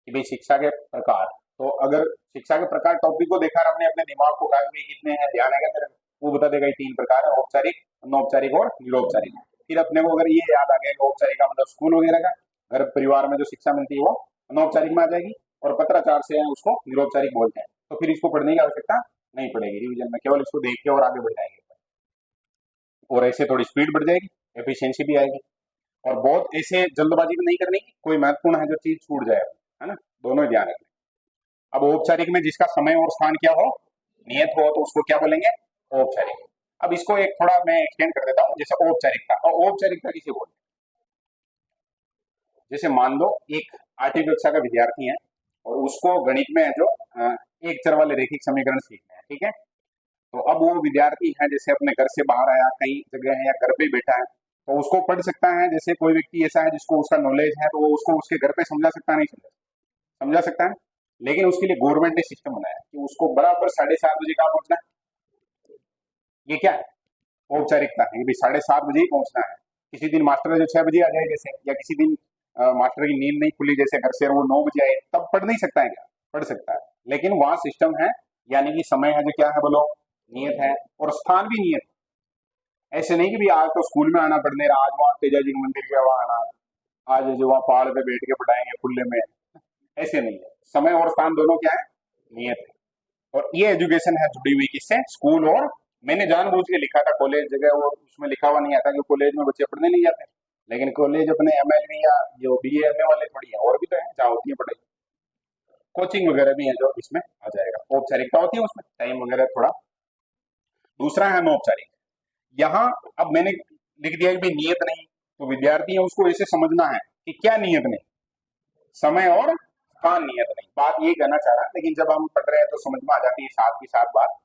कि भाई शिक्षा के प्रकार, तो अगर शिक्षा के प्रकार टॉपिक को देखा हमने, अपने दिमाग को कहा कि कितने हैं, ध्यान आएगा तेरे, वो बता देगा 3 प्रकार है, औपचारिक, अनौपचारिक और निरौपचारिक। फिर अपने को अगर ये याद आ गया कि औपचारिक का मतलब स्कूल वगैरह का, घर परिवार में जो शिक्षा मिलती है वो अनौपचारिक में आ जाएगी, और पत्राचार से है उसको निरौपचारिक बोलते हैं। तो फिर इसको पढ़ने की आवश्यकता नहीं पड़ेगी रिवीजन में, केवल इसको देख के और आगे बढ़ जाएंगे, और ऐसे थोड़ी स्पीड बढ़ जाएगी, एफिशिएंसी भी आएगी। और बहुत ऐसे जल्दबाजी में नहीं करनी कि कोई महत्वपूर्ण है जो चीज छूट जाए, है ना, दोनों ध्यान रखना। अब औपचारिक में जिसका समय और स्थान क्या हो, नियत हो, तो उसको क्या बोलेंगे? औपचारिक। अब इसको एक थोड़ा मैं एक्सटेंड कर देता हूँ, जैसे औपचारिकता, और औपचारिकता किसे बोलते हैं? जैसे मान लो एक 8वीं कक्षा का विद्यार्थी है और उसको गणित में है जो एक चर वाले रैखिक समीकरण सीखने हैं, ठीक है? तो अब वो विद्यार्थी है, जैसे अपने घर से बाहर आया, कई जगह है या घर पे बैठा है, तो उसको पढ़ सकता है। जैसे कोई व्यक्ति ऐसा है जिसको उसका नॉलेज है, तो वो उसको उसके घर पे समझा सकता है, नहीं समझा सकता है। लेकिन उसके लिए गवर्नमेंट ने सिस्टम बनाया कि उसको बराबर 7:30 बजे कहाँ पहुंचना है। ये क्या है? औपचारिकता है, भाई 7:30 बजे ही पहुंचना है। किसी दिन मास्टर जो 6 बजे आ जाए जैसे, या किसी दिन मास्टर की नींद नहीं खुली जैसे घर से, और वो 9 बजे आए, तब पढ़ नहीं सकता है क्या? पढ़ सकता है, लेकिन वहां सिस्टम है, यानी कि समय है जो क्या है बोलो, नियत है, और स्थान भी नियत है। ऐसे नहीं कि भी आज तो स्कूल में आना पढ़ने रहा, आज वहाँ तेजा जी मंदिर के वहां आना, आज जो वहाँ पहाड़ पे बैठ के पढ़ाएंगे खुले में, ऐसे नहीं है। समय और स्थान दोनों क्या है? नियत है। और ये एजुकेशन है जुड़ी हुई किससे? स्कूल। और मैंने जानबूझ के लिखा था कॉलेज जगह, वो उसमें लिखा हुआ नहीं आता कि कॉलेज में बच्चे पढ़ने नहीं जाते, लेकिन कॉलेज अपने MLB या जो BA MA वाले थोड़ी है, और भी तो है जहाँ होती है पढ़ाई, कोचिंग वगैरह भी है जो इसमें आ जाएगा। औपचारिकता होती है उसमें, टाइम वगैरह थोड़ा। दूसरा है अनौपचारिक। यहाँ अब मैंने लिख दिया कि भाई नियत नहीं, तो विद्यार्थी है उसको ऐसे समझना है कि क्या नियत नहीं, समय और स्थान नियत नहीं। बात ये कहना चाह रहा है, लेकिन जब हम पढ़ रहे हैं तो समझ में आ जाती है साथ की साथ बात।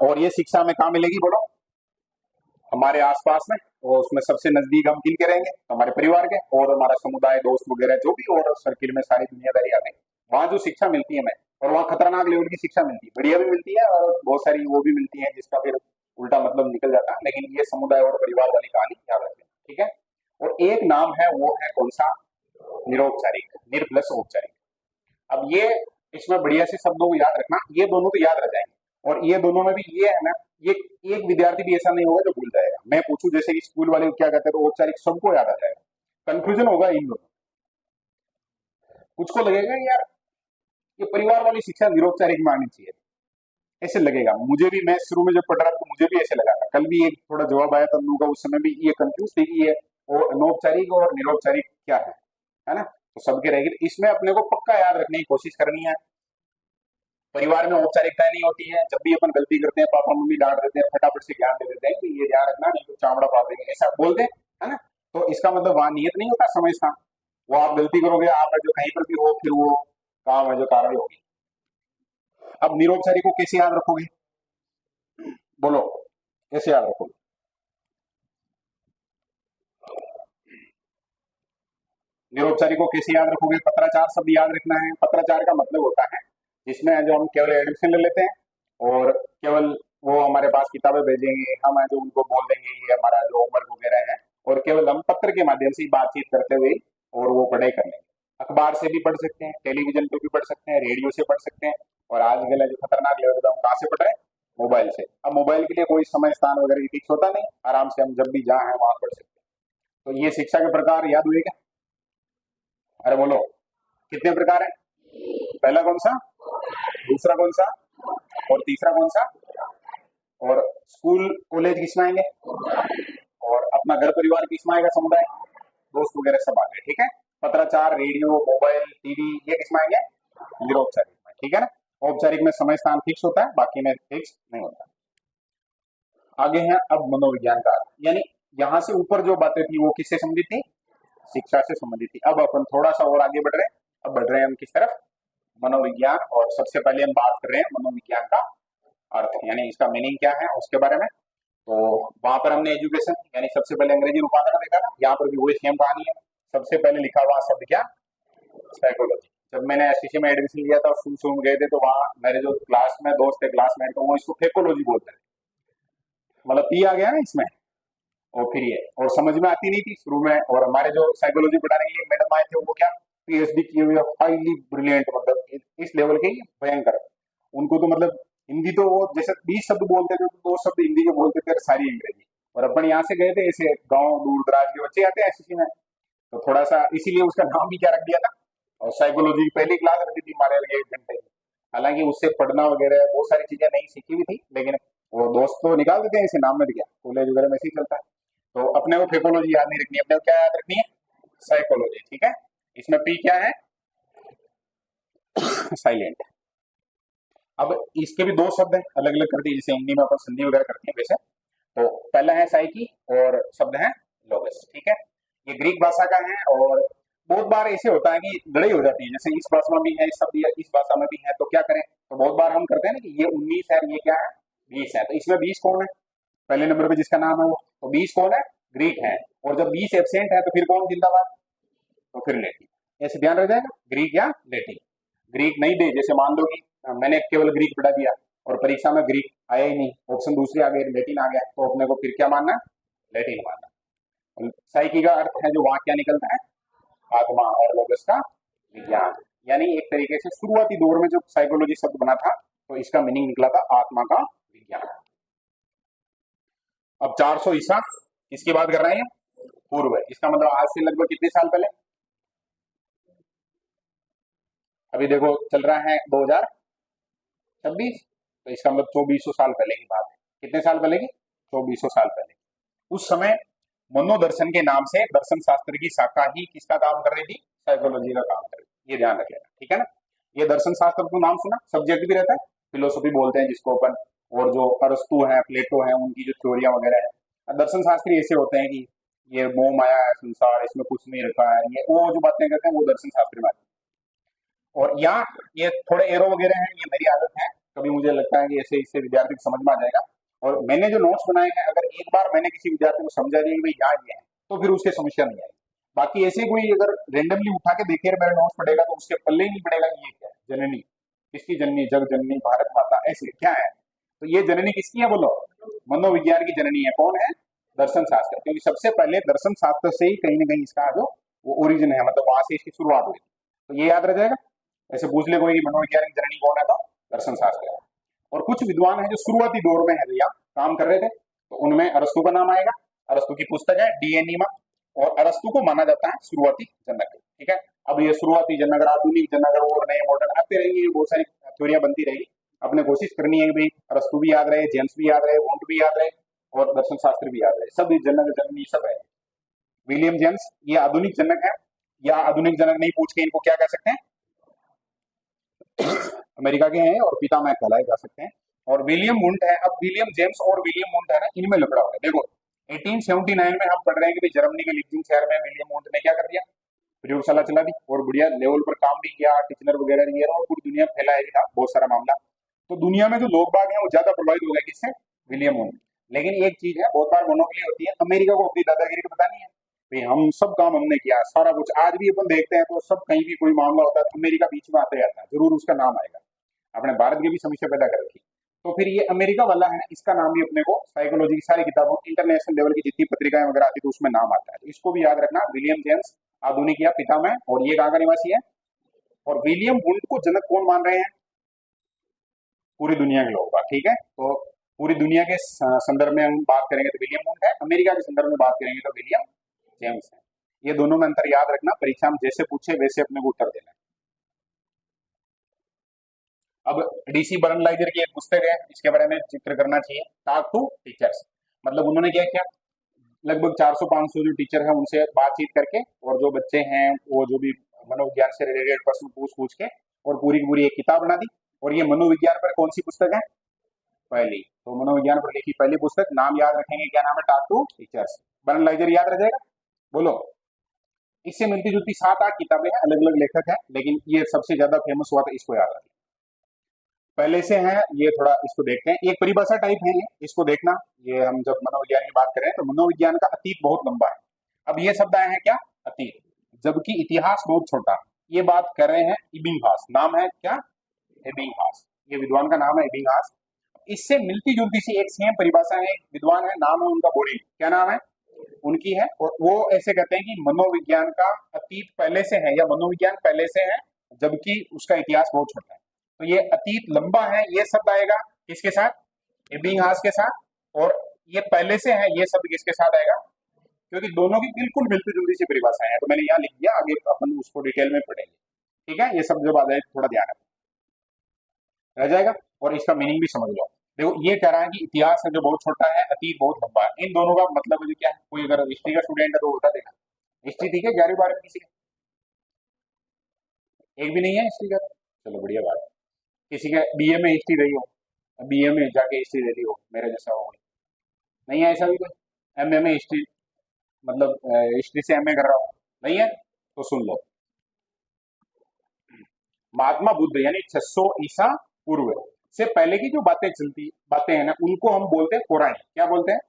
और ये शिक्षा में कहाँ मिलेगी बोलो? हमारे आसपास में, और उसमें सबसे नजदीक हम किन के रहेंगे? हमारे परिवार के, और हमारा समुदाय, दोस्त वगैरह जो भी, और सर्किल में सारी दुनियादारी आ गई। वहां जो शिक्षा मिलती है हमें, और वहाँ खतरनाक लेवल की शिक्षा मिलती है, बढ़िया भी मिलती है, और बहुत सारी वो भी मिलती है जिसका फिर उल्टा मतलब निकल जाता है। लेकिन ये समुदाय और परिवार वाली कहानी याद रखें, ठीक है? और एक नाम है, वो है कौन सा? निरौपचारिक, निर प्लस औपचारिक। अब ये, इसमें बढ़िया से शब्दों को याद रखना, ये दोनों तो याद रह जाएंगे। और ये दोनों में भी ये है ना, ये एक विद्यार्थी भी ऐसा नहीं होगा जो भूल जाएगा। मैं पूछूं जैसे कि स्कूल वाले क्या कहते हैं, तो औपचारिक सबको याद आ जाएगा। कंफ्यूजन होगा इन दोनों। कुछ को लगेगा यार ये परिवार वाली शिक्षा निरौपचारिक में आनी चाहिए, ऐसे लगेगा। मुझे भी, मैं शुरू में जब पढ़ रहा था तो मुझे भी ऐसे लगा था। कल भी एक थोड़ा जवाब आया था हम लोगों का, उस समय भी ये कंफ्यूज थी कि ये अनौपचारिक और निरौपचारिक क्या है ना। तो सबके रहेगी, इसमें अपने को पक्का याद रखने की कोशिश करनी है। परिवार में औपचारिकताएं नहीं होती है, जब भी अपन गलती करते हैं पापा मम्मी डांट देते हैं, फटाफट से ज्ञान दे देते हैं कि ये ध्यान रखना नहीं तो चामड़ा फाड़ देंगे, ऐसा बोल दें, है ना। तो इसका मतलब वहां नियत नहीं होता समझ का, वो आप गलती करोगे, आप जो कहीं पर भी हो, फिर वो काम है जो कार्रवाई होगी। अब निरौपचारिक को कैसे याद रखोगे, बोलो कैसे याद रखोगे? निरौपचारिक को कैसे याद रखोगे? पत्राचार शब्द याद रखना है। पत्राचार का मतलब होता है जिसमें जो हम केवल एडमिशन ले लेते हैं और केवल वो हमारे पास किताबें भेजेंगे, हम है जो उनको बोल देंगे ये हमारा जो होमवर्क वगैरह है, और केवल हम पत्र के माध्यम से ही बातचीत करते हुए और वो पढ़ाई कर लेंगे। अखबार से भी पढ़ सकते हैं, टेलीविजन पे भी पढ़ सकते हैं, रेडियो से पढ़ सकते हैं, और आजकल है जो खतरनाक लेवल पे हम कहाँ से पढ़ रहे हैं? मोबाइल से। अब मोबाइल के लिए कोई समय स्थान वगैरह फिक्स होता नहीं, आराम से हम जब भी जहाँ है वहां पढ़ सकते हैं। तो ये शिक्षा के प्रकार याद हुए क्या? अरे बोलो कितने प्रकार है? पहला कौन सा, दूसरा कौन सा, और तीसरा कौन सा? और स्कूल कॉलेज किसमें आएंगे? और अपना घर परिवार किसमें आएगा? समुदाय, दोस्त वगैरह सब आ गए, ठीक है। पत्राचार, रेडियो, मोबाइल, टीवी, ये किसमें आएंगे? निरौपचारिक में, ठीक है ना। औपचारिक में समय स्थान फिक्स होता है, बाकी में फिक्स नहीं होता। आगे है अब मनोविज्ञान का, यानी यहाँ से ऊपर जो बातें थी वो किससे संबंधित थी? शिक्षा से संबंधित थी। अब अपन थोड़ा सा और आगे बढ़ रहे हैं। अब बढ़ रहे हैं हम किस तरफ? मनोविज्ञान। और सबसे पहले हम बात कर रहे हैं मनोविज्ञान का अर्थ, यानी इसका मीनिंग क्या है उसके बारे में। तो वहां पर हमने एजुकेशन यानी सबसे पहले अंग्रेजी रूपांतरण देखा था, यहाँ पर भी वही सेम कहानी है। सबसे पहले लिखा हुआ शब्द क्या? साइकोलॉजी। जब मैंने एसटीसी में एडमिशन लिया था, शुरू में गए थे तो वहाँ मेरे जो क्लास में दोस्त थे, क्लासमेट, तो वो इसको फेकोलॉजी बोलते थे। मतलब पी आ गया ना इसमें, और फिर ये, और समझ में आती नहीं थी शुरू में। और हमारे जो साइकोलॉजी पढ़ाने के लिए मैडम आए थे वो क्या, पीएचडी किए हुए, हाईली ब्रिलियंट, मतलब इस लेवल के ही भयंकर। उनको तो मतलब हिंदी तो वो जैसे 20 शब्द बोलते थे तो 2 शब्द हिंदी के बोलते थे और सारी अंग्रेजी। और अपन यहाँ से गए थे ऐसे गांव दूर दराज के बच्चे आते हैं एसएससी में, तो थोड़ा सा इसीलिए उसका नाम भी क्या रख दिया था। और साइकोलॉजी की पहली क्लास रहती थी हमारे लिए 1 घंटे की। हालांकि उससे पढ़ना वगैरह बहुत सारी चीजें नहीं सीखी हुई थी, लेकिन वो दोस्त तो निकाल देते हैं इसे नाम में दिया, कॉलेज वगैरह में ऐसे ही चलता है। तो अपने को फेकोलॉजी याद नहीं रखनी है, अपने को क्या याद रखनी है? साइकोलॉजी, ठीक है। इसमें पी क्या है? साइलेंट। अब इसके भी 2 शब्द हैं, अलग अलग करती है, जैसे हिंदी में अपन संधि वगैरह करते हैं वैसे। तो पहला है साइकी और शब्द है लोगस, ठीक है। ये ग्रीक भाषा का है, और बहुत बार ऐसे होता है कि लड़ाई हो जाती है, जैसे इस भाषा में भी है इस शब्द, इस भाषा में भी है, तो क्या करें? तो बहुत बार हम करते हैं ना कि ये 19 है, ये क्या है? 20 है। तो इसमें 20 कौन है? पहले नंबर पे जिसका नाम है वो, तो 20 कौन है? ग्रीक है। और जब 20 एब्सेंट है तो फिर कौन जिंदाबाद? तो फिर लेटिन। ऐसे ध्यान रख जाएगा, ग्रीक या लेटिन। ग्रीक नहीं दे, जैसे मान लो कि मैंने केवल ग्रीक पढ़ा दिया और परीक्षा में ग्रीक आया ही नहीं, ऑप्शन दूसरे आ गए, लेटिन आ गया, तो अपने को फिर क्या मानना? लेटिन मानना। साइकी का अर्थ है जो वहां क्या निकलता है? आत्मा, और लोगस का विज्ञान। यानी एक तरीके से शुरुआती दौर में जो साइकोलॉजी शब्द बना था, तो इसका मीनिंग निकला था आत्मा का विज्ञान। अब 400 ईसा किसकी बात कर रहे हैं? पूर्व है। इसका मतलब आज से लगभग कितने साल पहले? अभी देखो चल रहा है 2026, तो इसका मतलब 2400 साल पहले की बात है। कितने साल पहले की? 2400 साल पहले। उस समय मनोदर्शन के नाम से दर्शन शास्त्र की शाखा ही किसका काम कर रही थी? साइकोलॉजी का काम कर रही थी। ये ध्यान रख लेना, ठीक है ना। ये दर्शन शास्त्र को नाम सुना, सब्जेक्ट भी रहता है, फिलोसफी बोलते हैं जिसको अपन। और जो अरस्तु है, प्लेटो है, उनकी जो थ्योरियां वगैरह है। दर्शन शास्त्री ऐसे होते हैं कि ये मोह माया है, संसार, इसमें कुछ नहीं रखा है, ये वो जो बातें करते हैं वो दर्शन शास्त्री में आती है। और यहाँ ये थोड़े एरो वगैरह हैं, ये मेरी आदत है, कभी मुझे लगता है कि ऐसे इससे विद्यार्थी को समझ में आ जाएगा। और मैंने जो नोट्स बनाए हैं, अगर एक बार मैंने किसी विद्यार्थी को समझा दिया कि भाई यहाँ ये है, तो फिर उसके समस्या नहीं आएगी। बाकी ऐसे कोई अगर रेंडमली उठा के देखे मेरे नोट्स पढ़ेगा तो उसके पल्ले ही नहीं पड़ेगा कि ये क्या है। जननी, किसकी जननी? जग जननी भारत माता, ऐसे क्या है? तो ये जननी किसकी है बोलो? मनोविज्ञान की जननी है। कौन है? दर्शन शास्त्र। क्योंकि सबसे पहले दर्शन शास्त्र से ही कहीं ना कहीं इसका जो वो ओरिजिन है, मतलब वहां से इसकी शुरुआत हुई। तो ये याद रह जाएगा। ऐसे पूछ ले कोई कि मनोविज्ञान की जननी कौन है, तो दर्शन शास्त्र है। और कुछ विद्वान है जो शुरुआती दौर में है भैया काम कर रहे थे, तो उनमें अरस्तु का नाम आएगा। अरस्तु की पुस्तक है डी एनिमा, और अरस्तु को माना जाता है शुरुआती जनक, ठीक है। अब ये शुरुआती जनक, आधुनिक जनक और नए मॉडर्न आते रहेंगे, बहुत सारी थ्योरियां बनती रहेगी। अपने कोशिश करनी है कि भाई अरस्तु भी याद रहे, जेम्स भी याद रहे, वुंट भी याद रहे और दर्शन शास्त्र भी याद रहे, सब जनक जननी सब है। विलियम जेम्स ये आधुनिक जनक है, या आधुनिक जनक नहीं पूछ के इनको क्या कह सकते हैं, अमेरिका के हैं और पितामह कहलाए जा सकते हैं। और विलियम वुंट है। अब विलियम जेम्स और विलियम वुंट है ना, इनमें लफड़ा हो गया। देखो 1879 में हम पढ़ रहे हैं कि भाई जर्मनी के लीप्जिग शहर में विलियम वुंट ने क्या कर दिया, प्रयोगशाला चला दी और बढ़िया लेवल पर काम भी किया, टिचनर वगैरह दिए और पूरी दुनिया में फैलाया भी था बहुत सारा मामला। तो दुनिया में जो लोग बाग हैं वो ज्यादा प्रभावित हो गए किससे, विलियम वुंट। लेकिन एक चीज है, बहुत बार मोनोपोली होती है, अमेरिका को अपनी दादागिरी का पता नहीं है, भाई हम सब काम हमने किया सारा कुछ। आज भी अपन देखते हैं तो सब कहीं भी कोई मामला होता है तो अमेरिका बीच में आते रहता है, जरूर उसका नाम आएगा। अपने भारत की भी समस्या पैदा कर रखी। तो फिर ये अमेरिका वाला है, इसका नाम भी अपने को साइकोलॉजी की सारी किताबों, इंटरनेशनल लेवल की जितनी पत्रिकाएं वगैरह आती है तो उसमें नाम आता है। तो इसको भी याद रखना, विलियम जेम्स आधुनिक या पितामह, और ये कहाँ का निवासी है। और विलियम वुंट को जनक कौन मान रहे हैं, पूरी दुनिया के लोग, ठीक है। तो पूरी दुनिया के संदर्भ में हम बात करेंगे तो विलियम वुंट है, अमेरिका के संदर्भ में बात करेंगे तो विलियम जेम्स है। ये दोनों में अंतर याद रखना, परीक्षा में जैसे पूछे वैसे अपने को उत्तर देना। अब डीसी बर्नलाइजर की एक पुस्तक है, इसके बारे में जिक्र करना चाहिए, टॉक टू टीचर्स। मतलब उन्होंने क्या किया, लगभग 400-500 जो टीचर हैं उनसे बातचीत करके, और जो बच्चे हैं वो जो भी मनोविज्ञान से रिलेटेड प्रश्न पूछ पूछ के, और पूरी की पूरी एक किताब बना दी। और ये मनोविज्ञान पर कौन सी पुस्तक है, पहली। तो मनोविज्ञान पर लिखी पहली पुस्तक, नाम याद रखेंगे, क्या नाम है, टॉक टू टीचर्स। बर्नलाइजर याद रह जाएगा, बोलो। इससे मिलती जुलती 7-8 किताबें हैं, अलग अलग लेखक हैं, लेकिन ये सबसे ज्यादा फेमस हुआ था, इसको याद रखें। पहले से है ये, थोड़ा इसको देखते हैं, एक परिभाषा टाइप है ये, इसको देखना। ये हम जब मनोविज्ञान की बात करें तो मनोविज्ञान का अतीत बहुत लंबा है। अब ये शब्द आए हैं क्या, अतीत, जबकि इतिहास बहुत छोटा। ये बात कर रहे हैं इबिंगहास, नाम है क्या, एबिंगहास, ये विद्वान का नाम है एबिंगहास। इससे मिलती जुलती सी एक सेम परिभाषा है, विद्वान है, नाम है उनका बोरिंग, क्या नाम है उनकी है, और वो ऐसे कहते हैं कि मनोविज्ञान का अतीत पहले से है, या मनोविज्ञान पहले से है जबकि उसका इतिहास बहुत छोटा है। तो ये अतीत लंबा है, ये शब्द आएगा किसके साथ, एबिंगहास के साथ। और ये पहले से है, ये शब्द किसके साथ आएगा, क्योंकि दोनों की बिल्कुल मिलती जुलती सी परिभाषाएं हैं। तो मैंने यहाँ लिख दिया, आगे अपन उसको डिटेल में पढ़ेंगे, ठीक है। ये शब्द जब आ जाए थोड़ा ध्यान रह जाएगा, और इसका मीनिंग भी समझ लो। देखो ये कह रहा है कि इतिहास है जो बहुत छोटा है, अतीत बहुत लंबा है। इन दोनों का मतलब मुझे क्या है, कोई अगर हिस्ट्री का स्टूडेंट है तो बता देगा। हिस्ट्री ठीक है, 11वीं 12वीं किसी का, एक भी नहीं है हिस्ट्री का, चलो बढ़िया बात है। किसी का बीए में हिस्ट्री रही हो, बीए में जाके हिस्ट्री दे ली हो, मेरे जैसा हो, नहीं है ऐसा भी कोई, एमए में हिस्ट्री, मतलब हिस्ट्री से एमए कर रहा हो, नहीं है, तो सुन लो। महात्मा बुद्ध यानी 600 ईसा पूर्व से पहले की जो बातें हैं ना, उनको हम बोलते हैं पौराणिक, क्या बोलते हैं,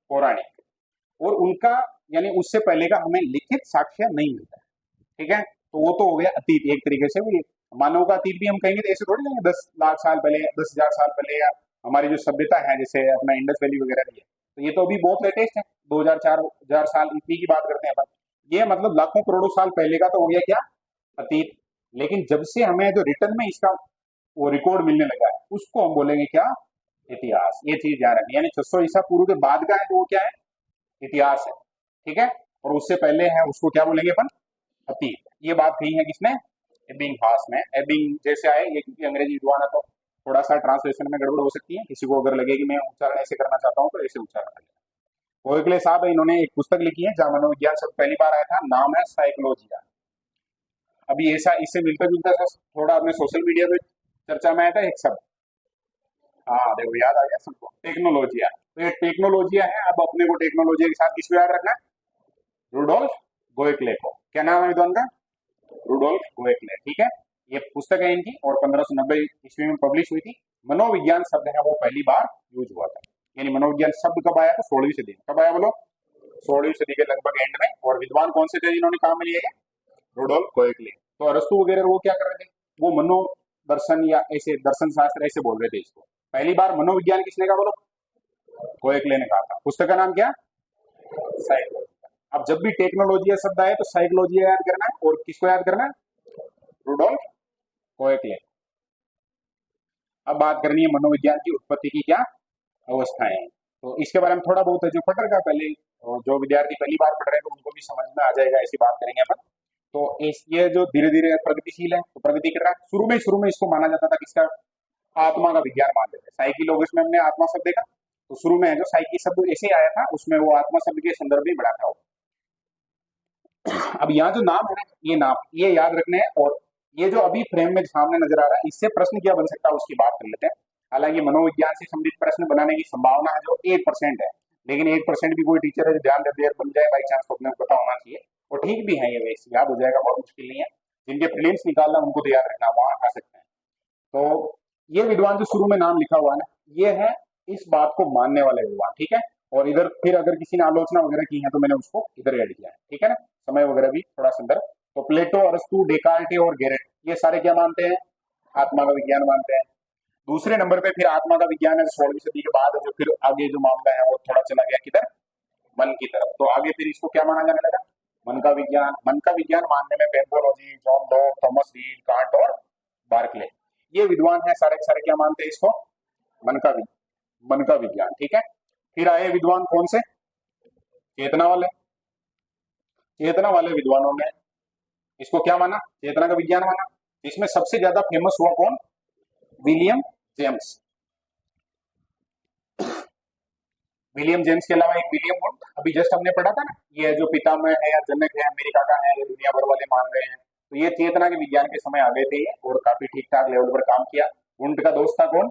पौराणिक। और उनका यानी उससे पहले का हमें लिखित साक्ष्य नहीं मिलता है, ठीक है। तो वो तो हो गया अतीत, एक तरीके से भी मानव का अतीत भी हम कहेंगे तो ऐसे थोड़ी कहेंगे 10 लाख साल पहले, 10,000 साल पहले, या हमारी जो सभ्यता है जैसे अपना इंडस वैली वगैरह भी है, तो ये तो अभी बहुत लेटेस्ट है, 2000-4000 साल इतनी की बात करते हैं अपन। ये मतलब लाखों करोड़ों साल पहले का तो हो गया क्या, अतीत। लेकिन जब से हमें जो रिटर्न में इसका वो रिकॉर्ड मिलने लगा है, उसको हम बोलेंगे क्या, इतिहास। ये चीज ध्यान रखनी, यानी 600 ईसा पूर्व के बाद का है तो वो क्या है, इतिहास है, ठीक है। और उससे पहले है उसको क्या बोलेंगे अपन, अतीत। ये बात कही है किसने, एबिंगहास ने। एबिंग जैसे आए ये, क्योंकि अंग्रेजी विद्वान है तो थोड़ा सा ट्रांसलेशन में गड़बड़ हो सकती है, किसी को अगर लगे कि मैं उच्चारण ऐसे करना चाहता हूँ तो ऐसे उच्चारण करें। गोखले साहब इन्होंने एक पुस्तक लिखी है जहां मनोविज्ञान शब्द पहली बार आया था, नाम है साइकोलॉजिया। अभी ऐसा इससे मिलता जुलता सा थोड़ा अपने सोशल मीडिया पे चर्चा में आया था एक शब्द, हाँ देखो याद आ गया सबको, टेक्नोलॉजिया। तो ये टेक्नोलॉजिया है। अब अपने को टेक्नोलॉजिया के साथ किसको याद रखना है, रुडोल्फ गोएक्ले को। क्या नाम है विद्वान का, रुडोल्फ गोएक्ले, ठीक है। ये पुस्तक है इनकी, और 1590 ईस्वी में पब्लिश हुई थी। मनोविज्ञान शब्द है वो पहली बार यूज हुआ था, यानी मनोविज्ञान शब्द कब आया था, 16वीं सदी में। कब आया बोलो, 16वीं सदी के लगभग एंड में। और विद्वान कौन से थे जिन्होंने काम में लिया, रुडोल्फ गोएक्ले। तो अरस्तु वगैरह वो क्या कर रहे थे, वो मनो दर्शन या ऐसे दर्शन शास्त्र ऐसे बोल रहे थे इसको। पहली बार मनोविज्ञान किसने कहा बोलो, गोएक्ले ने कहा था। पुस्तक का नाम क्या, साइकोलॉजी। अब जब भी टेक्नोलॉजी शब्द आए तो साइकोलॉजी याद करना है, और किसको याद करना है, रुडोल्फ गोएक्ले। अब बात करनी है मनोविज्ञान की उत्पत्ति की क्या अवस्थाएं। तो इसके बारे में थोड़ा बहुत है जो पढ़ रखा पहले, और जो विद्यार्थी पहली बार पढ़ रहे हैं तो उनको भी समझ में आ जाएगा, ऐसी बात करेंगे अपन। तो ये जो धीरे धीरे प्रगतिशील है, तो प्रगति कर रहा है। शुरू में इसको माना जाता था किसका, आत्मा का विज्ञान मानते थे। साइकी लोगोस में हमने आत्मा शब्द देखा, तो शुरू में जो साइकी शब्द ऐसे ही आया था उसमें वो आत्मा शब्द के संदर्भ में बढ़ा था। अब यहाँ जो नाम है ना, ये नाम ये याद रखने हैं, और ये जो अभी फ्रेम में सामने नजर आ रहा है इससे प्रश्न क्या बन सकता है उसकी बात कर लेते हैं। हालांकि मनोविज्ञान से संबंधित प्रश्न बनाने की संभावना है जो 1% है, लेकिन 1% भी कोई टीचर है जो ध्यान देते बन जाए बाई चांस, तो अपने को पता होना चाहिए और ठीक भी है, ये वैसे याद हो जाएगा, बहुत मुश्किल नहीं है। जिनके प्रीलिम्स निकालना उनको तो याद रखना, वहां आ सकते हैं। तो ये विद्वान जो शुरू में नाम लिखा हुआ है ना, ये है इस बात को मानने वाले विद्वान, ठीक है। और इधर फिर अगर किसी ने आलोचना वगैरह की है तो मैंने उसको इधर ऐड किया है, ठीक है ना, समय वगैरह भी थोड़ा संदर्भ। तो प्लेटो, अरस्तु, डेकार्टे और गेरेट ये सारे क्या मानते हैं, आत्मा का विज्ञान मानते हैं। दूसरे नंबर पे फिर आत्मा का विज्ञान है 16वीं सदी के बाद, जो फिर आगे जो मामला है वो थोड़ा चला गया किधर, मन की तरफ। तो आगे फिर इसको क्या माना जाने लगा, मन का विज्ञान। मन का विज्ञान मानने में पेम्पोलॉजी, John Locke, Thomas Reid, Kant और बार्कले ये विद्वान है, सारे के सारे क्या मानते हैं इसको, मन का विज्ञान, ठीक है। फिर आए विद्वान कौन से, चेतना वाले। चेतना वाले विद्वानों ने इसको क्या माना, चेतना का विज्ञान माना। इसमें सबसे ज्यादा फेमस हुआ कौन, विलियम जेम्स। विलियम जेम्स के अलावा एक विलियम वुड, अभी जस्ट हमने पढ़ा था ना, ये जो पितामह है या जनक है अमेरिका का है, ये दुनिया भर वाले मान रहे हैं। तो ये चेतना के विज्ञान के समय आ गए थे ये, और काफी ठीक ठाक लेवल पर काम किया। वुंड का दोस्त था कौन,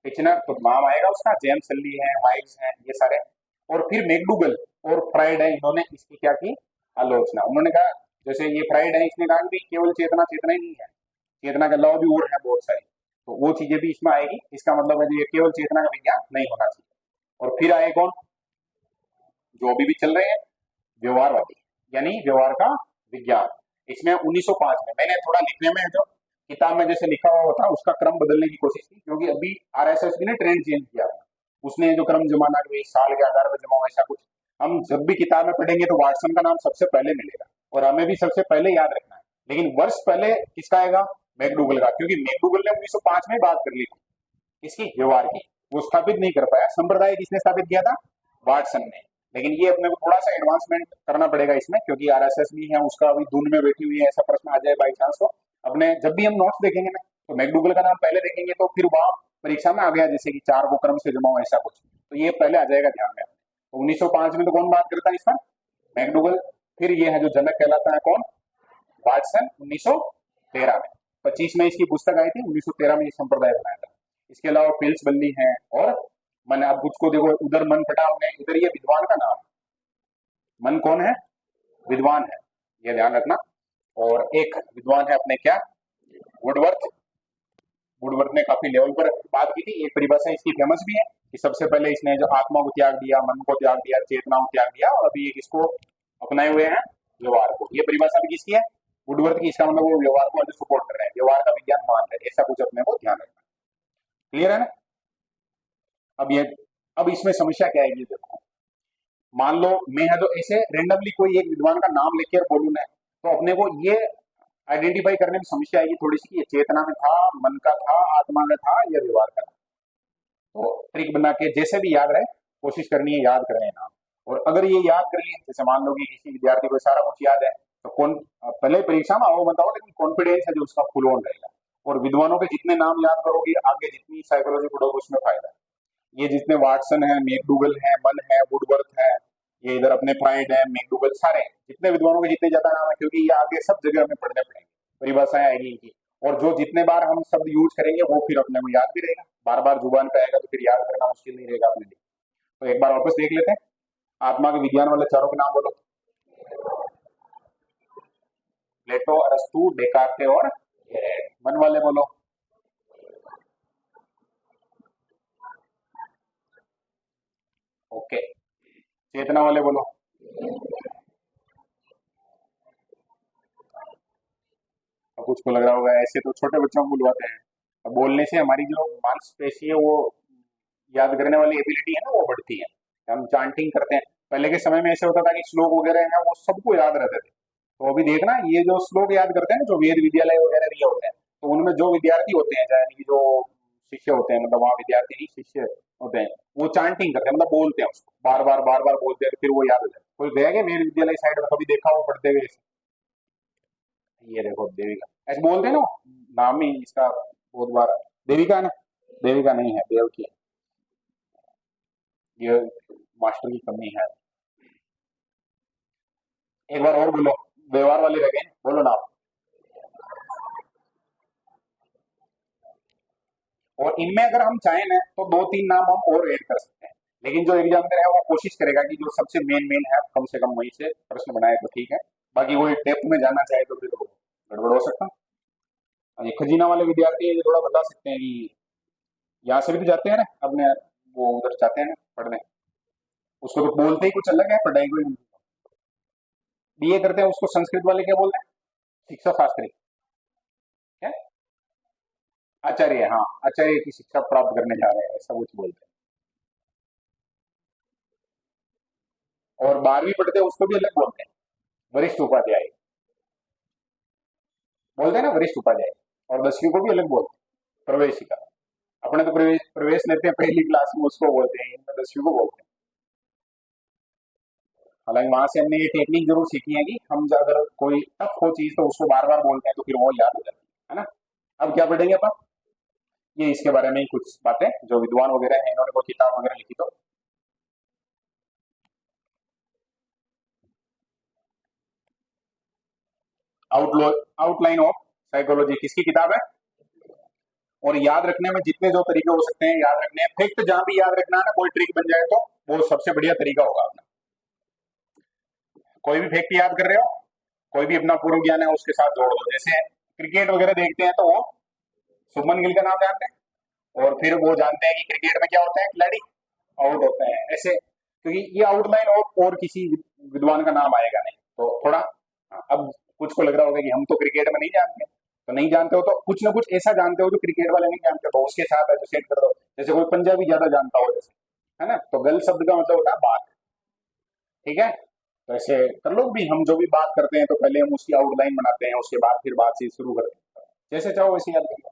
टिचनर, तो नाम आएगा उसका। जेम्स सल्ली है, वाइब्स है, ये सारे। और फिर मैकडूगल और फ्राइड है, इन्होंने इसकी क्या की आलोचना। उन्होंने कहा, जैसे ये फ्राइड है, इसने कहा कि केवल चेतना चेतना ही नहीं है, चेतना के अलावा भी और है बहुत सारी, तो वो चीजें भी इसमें आएगी। इसका मतलब है ये केवल चेतना का विज्ञान नहीं होना चाहिए। और फिर आए कौन, जो अभी भी चल रहे हैं, व्यवहारवादी, यानी व्यवहार का विज्ञान। इसमें 1905 में, मैंने थोड़ा लिखने में जो किताब में जैसे लिखा हुआ था उसका क्रम बदलने की कोशिश की, क्योंकि अभी आरएसएस ने ट्रेंड चेंज किया था। उसने जो क्रम जमाना कि साल के आधार पर जमाओ ऐसा कुछ, हम जब भी किताब में पढ़ेंगे तो वाटसन का नाम सबसे पहले मिलेगा, और हमें भी सबसे पहले याद रखना है। लेकिन वर्ष पहले किसका आएगा, मैकडूगल का, क्योंकि मैकडूगल ने 1905 में बात कर ली थी इसकी, व्यवहार की। वो स्थापित नहीं कर पाया, संप्रदाय किसने स्थापित किया था, वाटसन ने। लेकिन ये अपने को थोड़ा सा एडवांसमेंट करना पड़ेगा इसमें, क्योंकि आरएसएस भी है उसका अभी धुन में बैठी हुई है, ऐसा प्रश्न आ जाए बाई चांस तो अपने जब भी हम नोट्स देखेंगे ना, तो मैकडूगल का नाम पहले देखेंगे, तो फिर वहां परीक्षा में आ गया जैसे कि 4 को क्रम से जमाओ ऐसा कुछ, तो ये पहले आ जाएगा ध्यान में। तो 1905 में तो कौन बात करता है इस पर, मैकडूगल। फिर ये है जो जनक कहलाता है कौन, वाटसन, 1913 में। 25 में इसकी पुस्तक आई थी, 1913 में ये संप्रदाय बनाया था। इसके अलावा पिल्स बल्ली है, और मन, अब कुछ को देखो उधर मन फटा हमने, इधर ये विद्वान का नाम, मन कौन है, विद्वान है, ये ध्यान रखना। और एक विद्वान है अपने क्या, वुडवर्थ। वुडवर्थ ने काफी लेवल पर बात की थी। एक परिभाषा इसकी फेमस भी है कि सबसे पहले इसने जो आत्मा को त्याग दिया, मन को त्याग दिया, चेतना को त्याग दिया, और अभी एक इसको अपनाए हुए हैं, व्यवहार को। ये परिभाषा भी किसकी है, वुडवर्थ की। इसका मतलब वो व्यवहार को सपोर्ट कर रहे हैं, व्यवहार का विज्ञान मान रहे हैं, ऐसा कुछ अपने को ध्यान रखना। क्लियर है ना। अब ये, अब इसमें समस्या क्या है ये देखो, मान लो मैं है तो ऐसे रेंडमली कोई एक विद्वान का नाम लेकर बोलूं ना, तो अपने को ये आइडेंटिफाई करने में समस्या आएगी थोड़ी सी कि ये चेतना में था, मन का था, आत्मा में था, या व्यवहार का था। तो ट्रिक बना के जैसे भी याद रहे, कोशिश करनी है याद करने नाम। और अगर ये याद कर लिए, जैसे मान लो कि किसी विद्यार्थी को सारा कुछ याद है, तो कौन पहले परीक्षा में आओ बताओ, लेकिन कॉन्फिडेंस है जो उसका फुल ऑन रहेगा। और विद्वानों के जितने नाम याद करोगे, आगे जितनी साइकोलॉजी पढ़ोगे उसमें फायदा है। ये जितने वाटसन है, मैकडूगल है, मन है, वुडवर्थ है, ये इधर अपने फ्राइड है, मैकडूगल, सारे जितने विद्वानों के जितने ज्यादा नाम है, क्योंकि ये आगे सब जगह हमें पढ़ने पड़ेंगे, परिभाषाएं आएगी इनकी। और जो जितने बार हम शब्द यूज करेंगे वो फिर अपने को याद भी रहेगा, बार बार जुबान पे आएगा तो फिर याद करना मुश्किल नहीं रहेगा अपने लिए। तो एक बार वापस देख लेते हैं, आत्मा के विज्ञान वाले चारों के नाम बोलो, प्लेटो, अरस्तु, डेकार्टे और गेरेट। मन वाले बोलो, ओके। चेतना वाले बोलो, अब कुछ को लग रहा होगा ऐसे तो छोटे बच्चों को बुलवाते हैं। अब बोलने से हमारी जो मांसपेशी है वो याद करने वाली एबिलिटी है ना वो बढ़ती है। हम चांटिंग करते हैं, पहले के समय में ऐसे होता था कि श्लोक वगैरह है वो सबको याद रहते थे। तो अभी देखना ये जो श्लोक याद करते हैं ना, जो वेद विद्यालय वगैरह दिए होते हैं, तो उनमें जो विद्यार्थी होते हैं, यानी कि जो शिष्य होते हैं, मतलब वहाँ विद्यार्थी नहीं शिष्य होते हैं, वो चांटिंग करते हैं, मतलब बोलते हैं उसको बार बार बोलते हैं, फिर वो याद हो जाए। कोई गया क्या वेद विद्यालय साइड में, कभी देखा हो पढ़ते हुए, ये देखो देविका ऐसे बोलते हैं ना, नाम ही इसका बहुत बार देविका है ना, देविका नहीं है, देव की है। ये मास्टर की कमी है। एक बार और बोलो, व्यवहार वाले रह गए, बोलो ना आप। और इनमें अगर हम चाहें ना तो दो तीन नाम हम और ऐड कर सकते हैं, लेकिन जो एग्जामिनर है वो कोशिश करेगा कि जो सबसे मेन मेन है कम से कम वहीं से प्रश्न बनाए तो ठीक है। बाकी वो डेप्थ में जाना चाहे तो फिर वो गड़बड़ हो सकता है। और ये खजीना वाले विद्यार्थी है, ये थोड़ा बता सकते हैं कि यहाँ से भी तो जाते हैं ना अपने, वो उधर जाते हैं ना पढ़ने, उसको तो बोलते ही कुछ अलग है, पढ़ाई को बीए करते हैं उसको संस्कृत वाले क्या बोलते हैं? शिक्षा शास्त्री। क्या? आचार्य, हाँ, आचार्य की शिक्षा प्राप्त करने जा रहे हैं ऐसा कुछ बोलते हैं। और 12वीं पढ़ते हैं उसको भी अलग बोलते हैं, वरिष्ठ उपाध्याय बोलते हैं ना, वरिष्ठ उपाध्याय। और 10वीं को भी अलग बोलते हैं, प्रवेशिका। अपने तो प्रवेश प्रवेश लेते हैं पहली क्लास में, उसको बोलते हैं, इनमें 10वीं को बोलते हैं। हालांकि वहां से हमने ये टेक्निक जरूर सीखी है कि हम अगर कोई टफ हो चीज तो उसको बार बार बोलते हैं तो फिर वो याद हो जाती है ना। अब क्या पढ़ेंगे अपन? ये इसके बारे में ही कुछ बातें जो विद्वान वगैरह हैं इन्होंने कोई किताब वगैरह लिखी तो। आउटलो आउटलाइन ऑफ साइकोलॉजी किसकी किताब है? और याद रखने में जितने जो तरीके हो सकते हैं याद रखने हैं, फैक्ट जहां भी याद रखना है ना, कोई ट्रिक बन जाए तो वो सबसे बढ़िया तरीका होगा अपना। कोई भी फैक्ट याद कर रहे हो, कोई भी अपना पूर्व ज्ञान है उसके साथ जोड़ दो। जैसे क्रिकेट वगैरह देखते हैं तो वो शुभमन गिल का नाम जानते हैं, और फिर वो जानते हैं कि क्रिकेट में क्या होता है, खिलाड़ी आउट होते हैं ऐसे, क्योंकि ये आउटलाइन और किसी विद्वान का नाम आएगा नहीं तो थोड़ा। हाँ, अब कुछ को लग रहा होगा कि हम तो क्रिकेट में नहीं जानते, तो नहीं जानते हो तो कुछ ना कुछ ऐसा जानते हो जो क्रिकेट वाले नहीं जानते, तो उसके साथ एसोसिएट कर दो। जैसे कोई पंजाबी ज्यादा जानता हो जैसे, है ना, तो गल शब्द का मतलब होता है बात। ठीक है, तो ऐसे कर लो भी, हम जो भी बात करते हैं तो पहले हम उसकी आउटलाइन बनाते हैं, उसके बाद फिर बातचीत शुरू करते हैं, जैसे चाहो वैसे याद कर लो।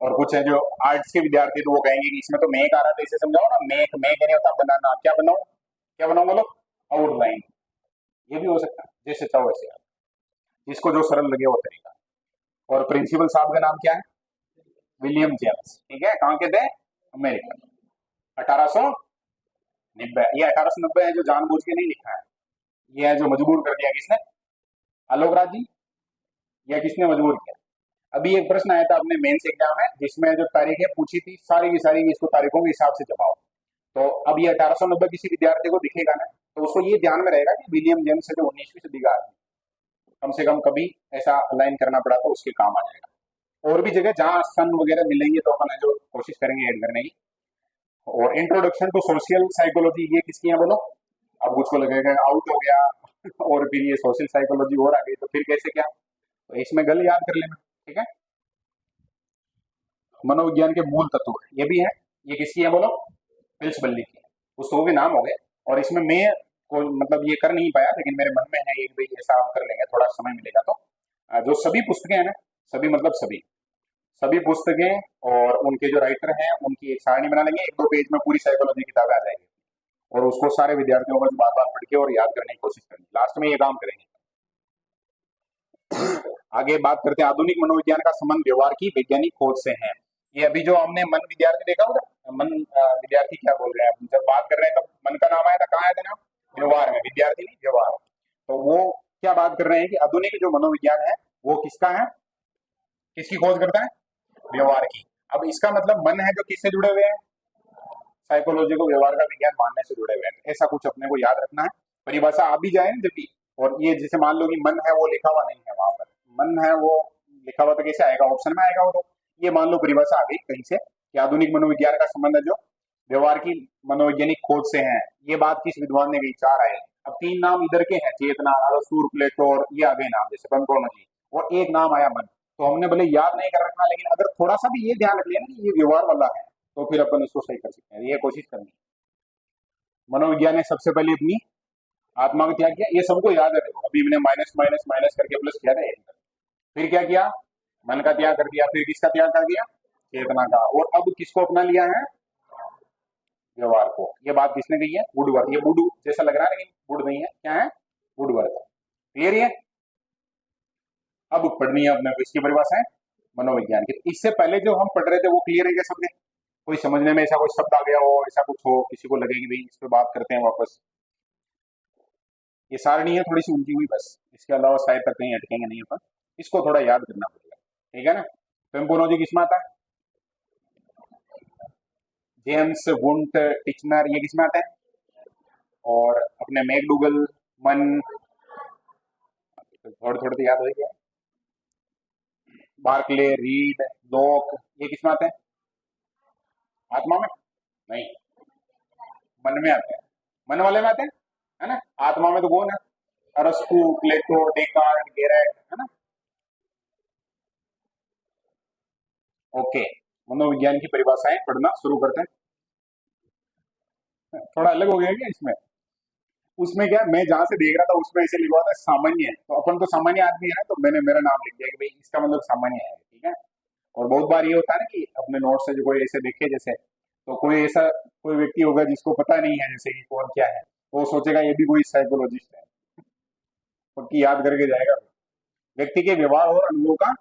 और कुछ है जो आर्ट्स के विद्यार्थी तो वो कहेंगे कि इसमें तो मेक आ रहा था, इसे समझाओ ना। मेक मेक नहीं होता बनाना, क्या बनाओ, क्या बनाओ बोलो, आउटलाइन। ये भी हो सकता है, जैसे चाहो वैसे याद, जिसको जो सरल लगे वो तरीका। और प्रिंसिपल साहब का नाम क्या है? William James. ठीक है, कहाँ के थे? अमेरिका। 1890। ये 1890 है जो जानबूझ के नहीं लिखा है, ये है जो मजबूर कर दिया किसने? आलोक राज जी। या किसने मजबूर किया? अभी एक प्रश्न आया था अपने मेंस एग्जाम में जिसमें जो तारीखें पूछी थी सारी की सारी, इसको तारीखों के हिसाब से जमाओ। तो अब ये 1890 किसी विद्यार्थी को दिखेगा ना, तो उसको ये ध्यान में रहेगा कि विलियम जेम्स है जो 19वीं सदी का आदमी, कम से कम कभी ऐसा अलाइन करना पड़ा तो उसके काम आ जाएगा। और भी जगह जहां सन वगैरह मिलेंगे तो अपन जो कोशिश करेंगे ऐड करने की। और इंट्रोडक्शन टू सोशल साइकोलॉजी ये किसकी है बोलो? अब कुछ को लगेगा आउट हो गया और फिर ये सोशल साइकोलॉजी और आ गई तो फिर कैसे क्या, तो इसमें गल याद कर लेना। ठीक है, मनोविज्ञान के मूल तत्व ये भी है, ये किसकी है बोलो? पिल्स बल्ली की है। कुछ तो भी नाम हो गए, और इसमें मैं को मतलब ये कर नहीं पाया, लेकिन मेरे मन में है एक भाई ऐसा हम कर लेंगे, थोड़ा समय मिलेगा तो। जो सभी पुस्तकें हैं ना, सभी मतलब सभी सभी पुस्तकें और उनके जो राइटर हैं उनकी एक सारणी बना लेंगे, 1-2 पेज में पूरी साइकोलॉजी की किताबें आ जाएगी, और उसको सारे विद्यार्थियों को बार बार पढ़ के और याद करने की कोशिश करेंगे, लास्ट में ये काम करेंगे। आगे बात करते हैं, आधुनिक मनोविज्ञान का संबंध व्यवहार की वैज्ञानिक खोज से है। ये अभी जो हमने मन विद्यार्थी देखा होगा, मन विद्यार्थी क्या बोल रहे हैं, जब बात कर रहे हैं तब मन का नाम आया था, कहाँ आया था नाम? व्यवहार में, विद्यार्थी नहीं व्यवहार। तो वो क्या बात कर रहे हैं कि आधुनिक जो मनोविज्ञान है वो किसका है, किसकी खोज करता है? व्यवहार की। अब इसका मतलब मन है जो किससे जुड़े हुए हैं? साइकोलॉजी को व्यवहार का विज्ञान मानने से जुड़े हुए हैं, ऐसा कुछ अपने को याद रखना है। परिभाषा आ भी जाए ना जब भी, और ये जैसे मान लो कि मन है वो लिखा हुआ नहीं है वहां पर, मन है वो लिखा हुआ तो कैसे आएगा, ऑप्शन में आएगा वो तो। ये मान लो परिभाषा आ गई कहीं से कि आधुनिक मनोविज्ञान का संबंध है जो व्यवहार की मनोवैज्ञानिक खोज से है। ये बात किस विद्वान ने कही? 4 आए। अब 3 नाम इधर के हैं, चेतना, अरस्तू, प्लेटो, और ये आ गए नाम जैसे जी, और एक नाम आया मन। तो हमने भले याद नहीं कर रखा, लेकिन अगर थोड़ा सा भी ये ध्यान रख लिया ना कि ये व्यवहार वाला है, तो फिर अपन इसको सही कर सकते हैं, ये कोशिश करनी है। मनोविज्ञान ने सबसे पहले अपनी आत्मा का त्याग किया, ये सबको याद है, देखो अभी मैंने माइनस माइनस माइनस करके प्लस किया था फिर क्या किया? मन का त्याग कर दिया, फिर किसका त्याग कर दिया? चेतना का। और अब किसको अपना लिया है? व्यवहार को। ये बात किसने कही है? वुडवर्थ। ये वुड जैसा लग रहा है लेकिन वुड नहीं है, क्या है? वुडवर्थ। क्लियर है? अब पढ़नी है अपने को इसकी परिभाषा है। मनोविज्ञान की। इससे पहले जो हम पढ़ रहे थे वो क्लियर है क्या सबके? कोई समझने में ऐसा कोई शब्द आ गया हो, ऐसा कुछ हो, किसी को लगे कि भाई इस पे बात करते हैं वापस? ये सारणी है थोड़ी सी उल्टी हुई बस, इसके अलावा शायद तक कहीं अटकेंगे नहीं अपन। इसको थोड़ा याद करना पड़ेगा, ठीक है ना? पेम्पोलॉजी किसमें आता है? जेम्स वुंट टिचनर, ये किसमें आता है? और अपने मैकडूगल, मन, थोड़े थोड़े तो याद हो गया। बार्कले, रीड, लोक, ये किसमें आते हैं? आत्मा में? नहीं, मन में आते हैं। मन वाले में आते हैं, है ना? आत्मा में तो कौन है? अरस्तु, प्लेटो, डेकार्ट, गेरेट, है ना? ओके, मनोविज्ञान की परिभाषाएं पढ़ना शुरू करते हैं। थोड़ा अलग हो गया क्या इसमें? उसमें क्या, मैं जहां से देख रहा था उसमें ऐसे लिखा था सामान्य है, तो अपन तो सामान्य आदमी है ना, तो मैंने मेरा नाम लिख दिया कि भाई इसका मतलब सामान्य है, ठीक है। और बहुत बार ये होता है ना कि अपने नोट से जो कोई ऐसे देखे जैसे, तो कोई ऐसा कोई व्यक्ति होगा जिसको पता नहीं है जैसे कि कौन क्या है, तो वो सोचेगा ये भी कोई साइकोलॉजिस्ट है, पक्की याद करके जाएगा। व्यक्ति के व्यवहार और अनुभव का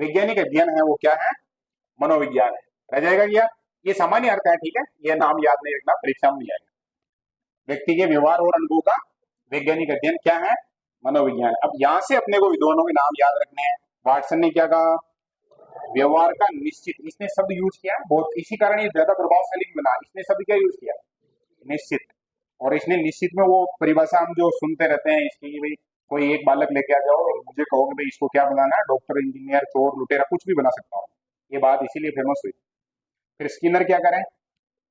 वैज्ञानिक अध्ययन है, वो क्या है? मनोविज्ञान है। रह जाएगा क्या? ये सामान्य अर्थ है, ठीक है, ये नाम याद नहीं रखना, परीक्षा में नहीं आएगा। व्यक्ति के व्यवहार और अनुभव का वैज्ञानिक अध्ययन क्या है? मनोविज्ञान। अब यहां से अपने को विद्वानों के नाम याद रखने हैं। वाटसन ने क्या कहा? व्यवहार का निश्चित, इसने शब्द यूज किया बहुत, इसी कारण ये ज्यादा प्रभावशाली बना। इसने शब्द क्या यूज किया? निश्चित। और इसने निश्चित में वो परिभाषा हम जो सुनते रहते हैं इसकी कि भाई कोई एक बालक लेके आ जाओ और मुझे कहो कि भाई इसको क्या बनाना है, डॉक्टर, इंजीनियर, चोर, लुटेरा, कुछ भी बना सकता हूँ। ये बात इसीलिए फेमस हुई। फिर स्किनर क्या करें?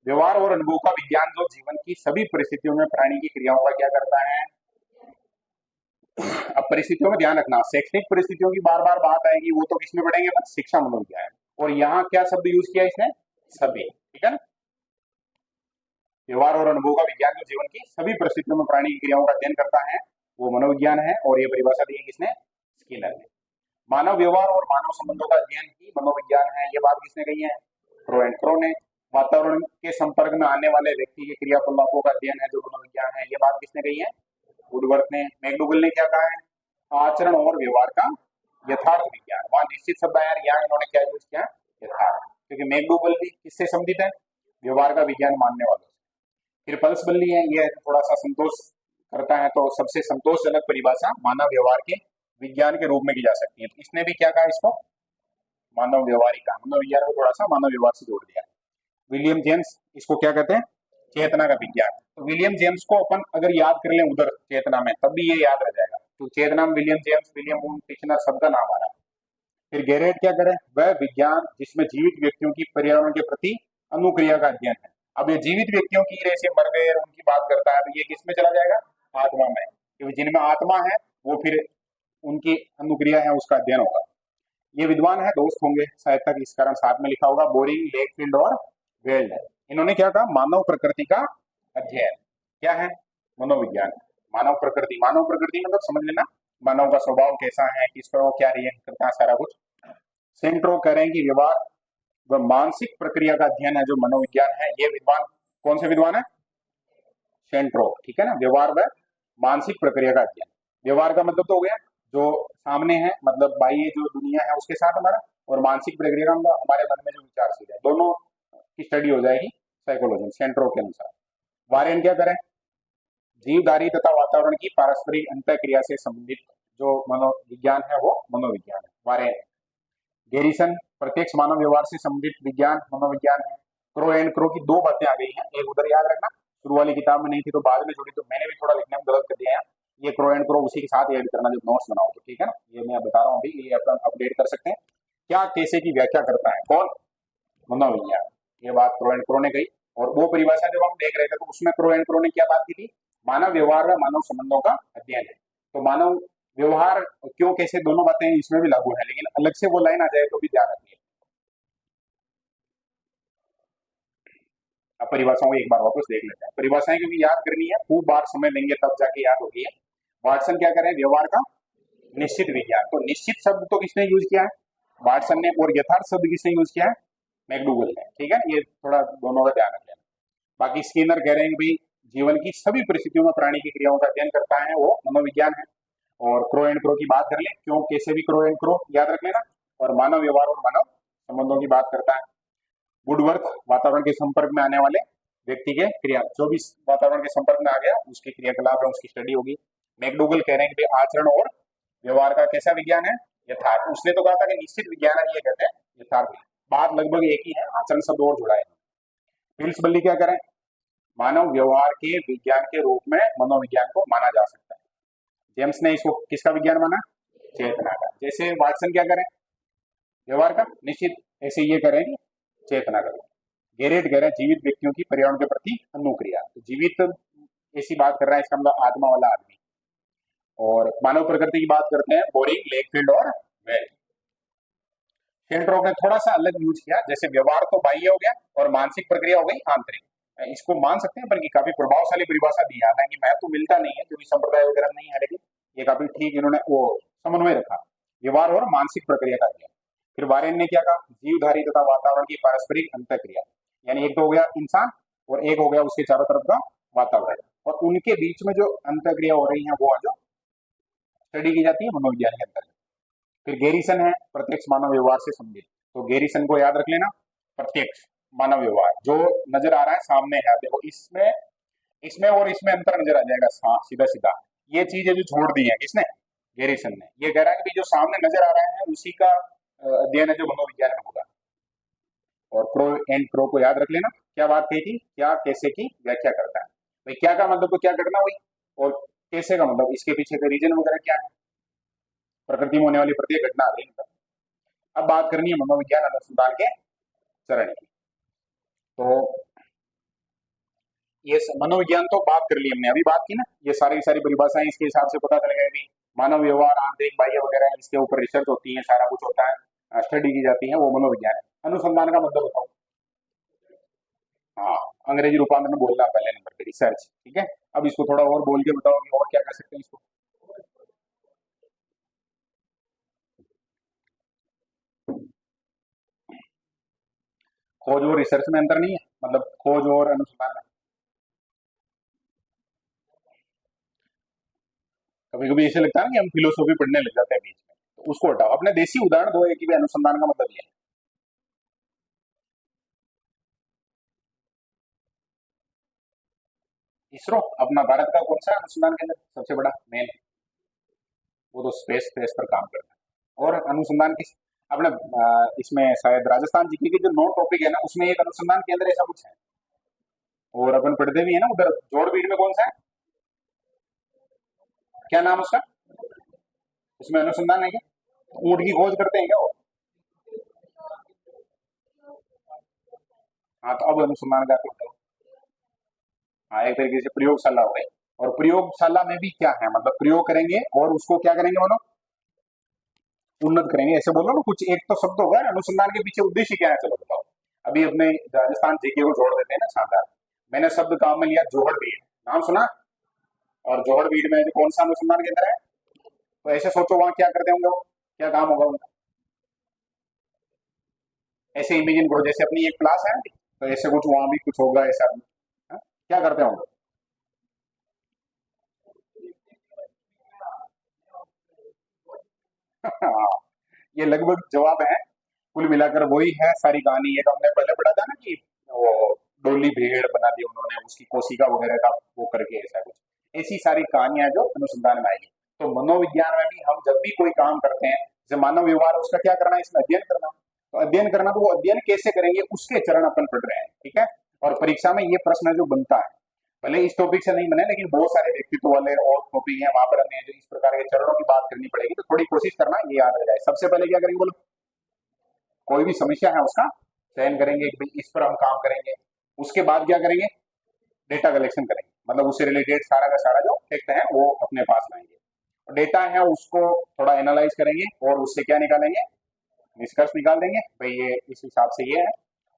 व्यवहार और अनुभव का विज्ञान जो जीवन की सभी परिस्थितियों में प्राणी की क्रियाओं का क्या करता है? अब परिस्थितियों में ध्यान रखना, शैक्षणिक परिस्थितियों की बार बार बात आएगी, वो तो किसमें पढ़ेंगे? बस शिक्षा मनोविज्ञान। और यहाँ क्या शब्द यूज किया इसने? सभी, ठीक है ना? व्यवहार और अनुभव का विज्ञान जो जीवन की सभी परिस्थितियों में प्राणी की क्रियाओं का अध्ययन करता है, वो मनोविज्ञान है। और ये परिभाषा दी है किसने? स्किनर ने। मानव व्यवहार और मानव संबंधों का अध्ययन ही मनोविज्ञान है, ये बात किसने कही है? क्रो एंड क्रो ने। वातावरण के संपर्क में आने वाले व्यक्ति के क्रियाकलापों का अध्ययन है जो मनोविज्ञान है, ये बात किसने कही है? वुडवर्थ ने। मैकडूगल ने क्या कहा है? आचरण और व्यवहार का यथार्थ विज्ञान। वहां निश्चित शब्द आया, यहाँ इन्होंने क्या यूज किया? यथार्थ। क्योंकि मैकडूगल भी किससे संबंधित है? व्यवहार का विज्ञान मानने वालों से। फिर पल्स बल्ली है, ये थोड़ा सा संतोष करता है, तो सबसे संतोषजनक परिभाषा मानव व्यवहार के विज्ञान के रूप में की जा सकती है। तो इसने भी क्या कहा इसको? मानव व्यवहारिका, मनोविज्ञान को थोड़ा सा मानव व्यवहार से जोड़ दिया। विलियम जेम्स, इसको क्या कहते हैं? चेतना का विज्ञान। तो विलियम जेम्स को अपन अगर याद कर लें उधर चेतना में, तब भी ये याद रह जाएगा। तो चेतना में William James, William Wundt Titchener सबका नाम आ रहा है। फिर गेरेट क्या करें? वह विज्ञान जिसमें जीवित व्यक्तियों की पर्यावरण के प्रति अनुक्रिया का अध्ययन है। अब ये जीवित व्यक्तियों की जैसे मर गए उनकी बात करता है, तो ये किस में चला जाएगा? आत्मा में, क्योंकि जिनमें आत्मा है वो फिर उनकी अनुक्रिया है उसका अध्ययन होगा। ये विद्वान है, दोस्त होंगे शायद तक, इस कारण साथ में लिखा होगा, बोरिंग, लेकफील्ड और वेल्ड। इन्होंने क्या कहा? मानव प्रकृति का अध्ययन। क्या है? मनोविज्ञान। मानव प्रकृति, मानव प्रकृति मतलब समझ लेना, मानव का स्वभाव कैसा है, किस पर वो क्या रिएक्ट करता है, सारा कुछ। सेंट्रो कह रहे हैं कि व्यवहार व मानसिक प्रक्रिया का अध्ययन है जो मनोविज्ञान है। ये विद्वान कौन से विद्वान है? सेंट्रो, ठीक है ना? व्यवहार व मानसिक प्रक्रिया का अध्ययन। व्यवहार का मतलब तो हो गया जो सामने है, मतलब बाह्य जो दुनिया है उसके साथ हमारा, और मानसिक प्रक्रिया का मतलब हमारे मन में जो विचारशील है, दोनों की स्टडी हो जाएगी साइकोलॉजी सेंट्रो के अनुसार। वारेन क्या करें? जीवधारी तथा वातावरण की पारस्परिक अंतः क्रिया से संबंधित जो मनोविज्ञान है वो मनोविज्ञान है, वारेन। गेरिसन, प्रत्यक्ष मानव व्यवहार से संबंधित विज्ञान मनोविज्ञान है। क्रो एंड क्रो की दो बातें आ गई हैं, एक उधर याद रखना, शुरू वाली किताब में नहीं थी तो बाद में जोड़ी, तो मैंने भी थोड़ा लिखने में गलत कर दिया है। ये क्रो एंड क्रो उसी के साथ ऐड करना जब नोट्स बनाओ तो, ठीक है ना? ये मैं बता रहा हूँ अभी, ये अपन अपडेट कर सकते हैं। क्या कैसे की व्याख्या करता है कौन? मनोविज्ञान। ये बात क्रो एंड क्रो ने कही। और वो परिभाषा जब हम देख रहे थे तो उसमें क्रो एंड क्रो ने क्या बात की थी? मानव व्यवहार व मानव संबंधों का अध्ययन है। तो मानव व्यवहार क्यों कैसे, दोनों बातें इसमें भी लागू है, लेकिन अलग से वो लाइन आ जाए तो भी ध्यान रखिए। अब परिभाषाओं को एक बार वापस देख लेते हैं। परिभाषाएं क्योंकि याद करनी है, खूब बार समय लेंगे तब जाके याद होगी है। वाटसन क्या करें? व्यवहार का निश्चित विज्ञान। तो निश्चित शब्द तो किसने यूज किया है? वाटसन ने। और यथार्थ शब्द किसने यूज किया है? मैकडूगल ने, ठीक है? ये थोड़ा दोनों का ध्यान रख लेना। बाकी स्किनर कह रहे हैं कि भाई जीवन की सभी परिस्थितियों में प्राणी की क्रियाओं का अध्ययन करता है, वो मनोविज्ञान है। और क्रो एंड क्रो की बात कर ले, क्यों कैसे भी क्रो एंड क्रो याद रख लेना। और मानव व्यवहार और मानव संबंधों की बात करता है। वुडवर्थ वातावरण के संपर्क में आने वाले व्यक्ति के क्रिया, जो भी वातावरण के संपर्क में आ गया उसके क्रियाकलाप है उसकी स्टडी होगी। मैकडोगल कह रहे हैं कि आचरण और व्यवहार का कैसा विज्ञान है, यथार्थ। उसने तो कहा था कि निश्चित विज्ञान है, ये कहते हैं यथार्थ। बात लगभग एक ही है, आचरण शब्द और जुड़ा है। पिल्सबली क्या करें, मानव व्यवहार के विज्ञान के रूप में मनोविज्ञान को माना जा सकता है। जेम्स ने इसको किसका विज्ञान माना, चेतना का। जैसे वाटसन क्या करें, व्यवहार का निश्चित, ऐसे ये करें चेतना का। गेरेट कह रहे हैं जीवित व्यक्तियों की पर्यावरण के प्रति अनुक्रिया। तो जीवित ऐसी बात कर रहा है, इसका मतलब आत्मा वाला आदमी। और मानव प्रकृति की बात करते हैं बोरिंग, लेकफील्ड और वेल। शेल्ड्रॉक ने थोड़ा सा अलग यूज किया, जैसे व्यवहार तो बाह्य हो गया और मानसिक प्रक्रिया हो गई आंतरिक। इसको मान सकते हैं, बल्कि काफी प्रभावशाली परिभाषा दी है। हालांकि मैं तो मिलता नहीं है क्योंकि संप्रदाय वगैरह नहीं है, लेकिन ये काफी ठीक इन्होंने वो समन्वय रखा, व्यवहार और मानसिक प्रक्रिया का दिया। फिर वारेन ने क्या कहा, जीवधारी तथा वातावरण की पारस्परिक अंतःक्रिया, यानी एक तो हो गया इंसान और एक हो गया उसके चारों तरफ का वातावरण, और उनके बीच में जो अंतःक्रिया हो रही है वो जो स्टडी की जाती है मनोविज्ञान के अंतर्गत। फिर गेरिसन है प्रत्यक्ष मानव व्यवहार से संबंधित। तो गेरिसन को याद रख लेना, प्रत्यक्ष मानव व्यवहार जो नजर आ रहा है सामने है। देखो इसमें इसमें और इसमें अंतर नजर आ जाएगा सीधा सीधा। ये चीज है जो छोड़ दी है किसने, गेरिसन ने। ये कह रहा है कि जो सामने नजर आ रहा है उसी का अध्ययन है जो मनोविज्ञान में होगा। और प्रो एंड प्रो को याद रख लेना। क्या बात कही थी, क्या कैसे की व्याख्या करता है। भाई क्या का मतलब तो क्या करना हुई, और कैसे का मतलब इसके पीछे का रीजन वगैरह क्या है, प्रकृति में होने वाली प्रत्येक घटना आ गई। अब बात करनी है मनोविज्ञान अनुसंधान के चरण की। तो ये मनोविज्ञान तो बात कर ली हमने, अभी बात की ना, ये सारी सारी परिभाषाएं इसके हिसाब से पता चलेगा कि मानव व्यवहार आंतरिक बाह्य वगैरह इसके ऊपर रिसर्च होती है, सारा कुछ होता है, स्टडी की जाती है, वो मनोविज्ञान है। अनुसंधान का मतलब बताओ, हाँ अंग्रेजी रूपांतर में बोलना पहले नंबर पे रिसर्च, ठीक है। अब इसको थोड़ा और बोल के बताओ कि और क्या कर सकते हैं इसको। खोज और रिसर्च में अंतर नहीं है, मतलब खोज और अनुसंधान में। कभी कभी ऐसे लगता है ना कि हम फिलोसॉफी पढ़ने लग जाते हैं बीच में, तो उसको हटाओ। अपने देसी उदाहरण दो कि भी अनुसंधान का मतलब ये है। इसरो अपना भारत का कौन सा अनुसंधान केंद्र सबसे बड़ा मेन, वो तो स्पेस स्पेस पर काम करता है। और अनुसंधान किस अपने इसमें शायद राजस्थान जीके के जो 9 टॉपिक है ना, उसमें एक अनुसंधान केंद्र ऐसा कुछ है। और अपन पढ़ते भी है ना उधर जोड़बीड़ में कौन सा है, क्या नाम उसका, उसमें अनुसंधान है क्या, ऊंट की खोज करते हैं क्या वो। हाँ तो अब अनुसंधान का तो, हाँ एक तरीके से प्रयोगशाला हो गई। और प्रयोगशाला में भी क्या है, मतलब प्रयोग करेंगे और उसको क्या करेंगे, बोलो उन्नत करेंगे, ऐसे बोलो ना कुछ एक तो शब्द होगा। अनुसंधान के पीछे उद्देश्य क्या है, चलो बताओ। अभी अपने राजस्थान जीके को जोड़ देते हैं ना, शानदार। मैंने शब्द काम में लिया जोहड़ बीड़, नाम सुना। और जोहड़ बीड़ में जो कौन सा अनुसंधान केंद्र है, तो ऐसे सोचो वहां क्या करते होंगे वो, क्या काम होगा उनका। ऐसे इमेजिन करो जैसे अपनी एक क्लास है, तो ऐसे कुछ वहां भी कुछ होगा ऐसा। हाँ? क्या करते होंगे। हाँ, ये लगभग जवाब है। कुल मिलाकर वही है सारी कहानी। ये तो हमने पहले पढ़ा था ना कि वो डोली भेड़ बना दी उन्होंने, उसकी कोशिका वगैरह का वो करके, ऐसा कुछ ऐसी सारी कहानियां जो अनुसंधान में आएगी। तो मनोविज्ञान में भी हम जब भी कोई काम करते हैं, जैसे मानव व्यवहार, उसका क्या करना है, इसमें अध्ययन करना। तो अध्ययन करना, तो वो अध्ययन कैसे करेंगे उसके चरण अपन पढ़ रहे हैं, ठीक है। और परीक्षा में ये प्रश्न जो बनता है, भले इस टॉपिक से नहीं बने, लेकिन बहुत सारे व्यक्तित्व वाले और टॉपिक हैं, वहां पर हमें जो इस प्रकार के चरणों की बात करनी पड़ेगी। तो थोड़ी कोशिश करना ये याद रह जाए। सबसे पहले क्या करेंगे बोलो, कोई भी समस्या है उसका चयन करेंगे कि भाई इस पर हम काम करेंगे। उसके बाद क्या करेंगे, डेटा कलेक्शन करेंगे, मतलब उससे रिलेटेड सारा का सारा जो फैक्ट है वो अपने पास लाएंगे। और डेटा है उसको थोड़ा एनालाइज करेंगे और उससे क्या निकालेंगे, निष्कर्ष निकाल देंगे, भाई ये इस हिसाब से ये है।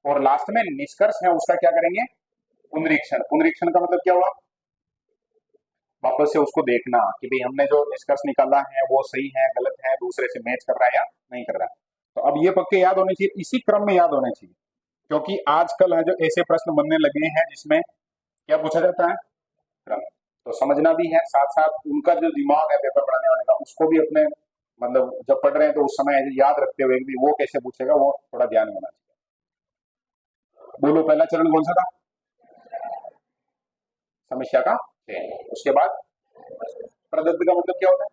और लास्ट में निष्कर्ष है उसका क्या करेंगे, पुनरीक्षण। पुनरीक्षण का मतलब क्या हुआ, वापस से उसको देखना कि भाई हमने जो निष्कर्ष निकाला है वो सही है गलत है, दूसरे से मैच कर रहा है या नहीं कर रहा है। तो अब ये पक्के याद होने चाहिए, इसी क्रम में याद होने चाहिए। क्योंकि आजकल है जो ऐसे प्रश्न बनने लगे हैं जिसमें क्या पूछा जाता है, क्रम। तो समझना भी है, साथ साथ उनका जो दिमाग है पेपर पढ़ाने वाले का, उसको भी अपने मतलब जब पढ़ रहे हैं तो उस समय ऐसे याद रखते हुए भी वो कैसे पूछेगा, वो थोड़ा ध्यान में होना चाहिए। बोलो पहला चरण कौन सा था? समस्या का चयन। उसके बाद प्रदत्त का मतलब क्या होता है?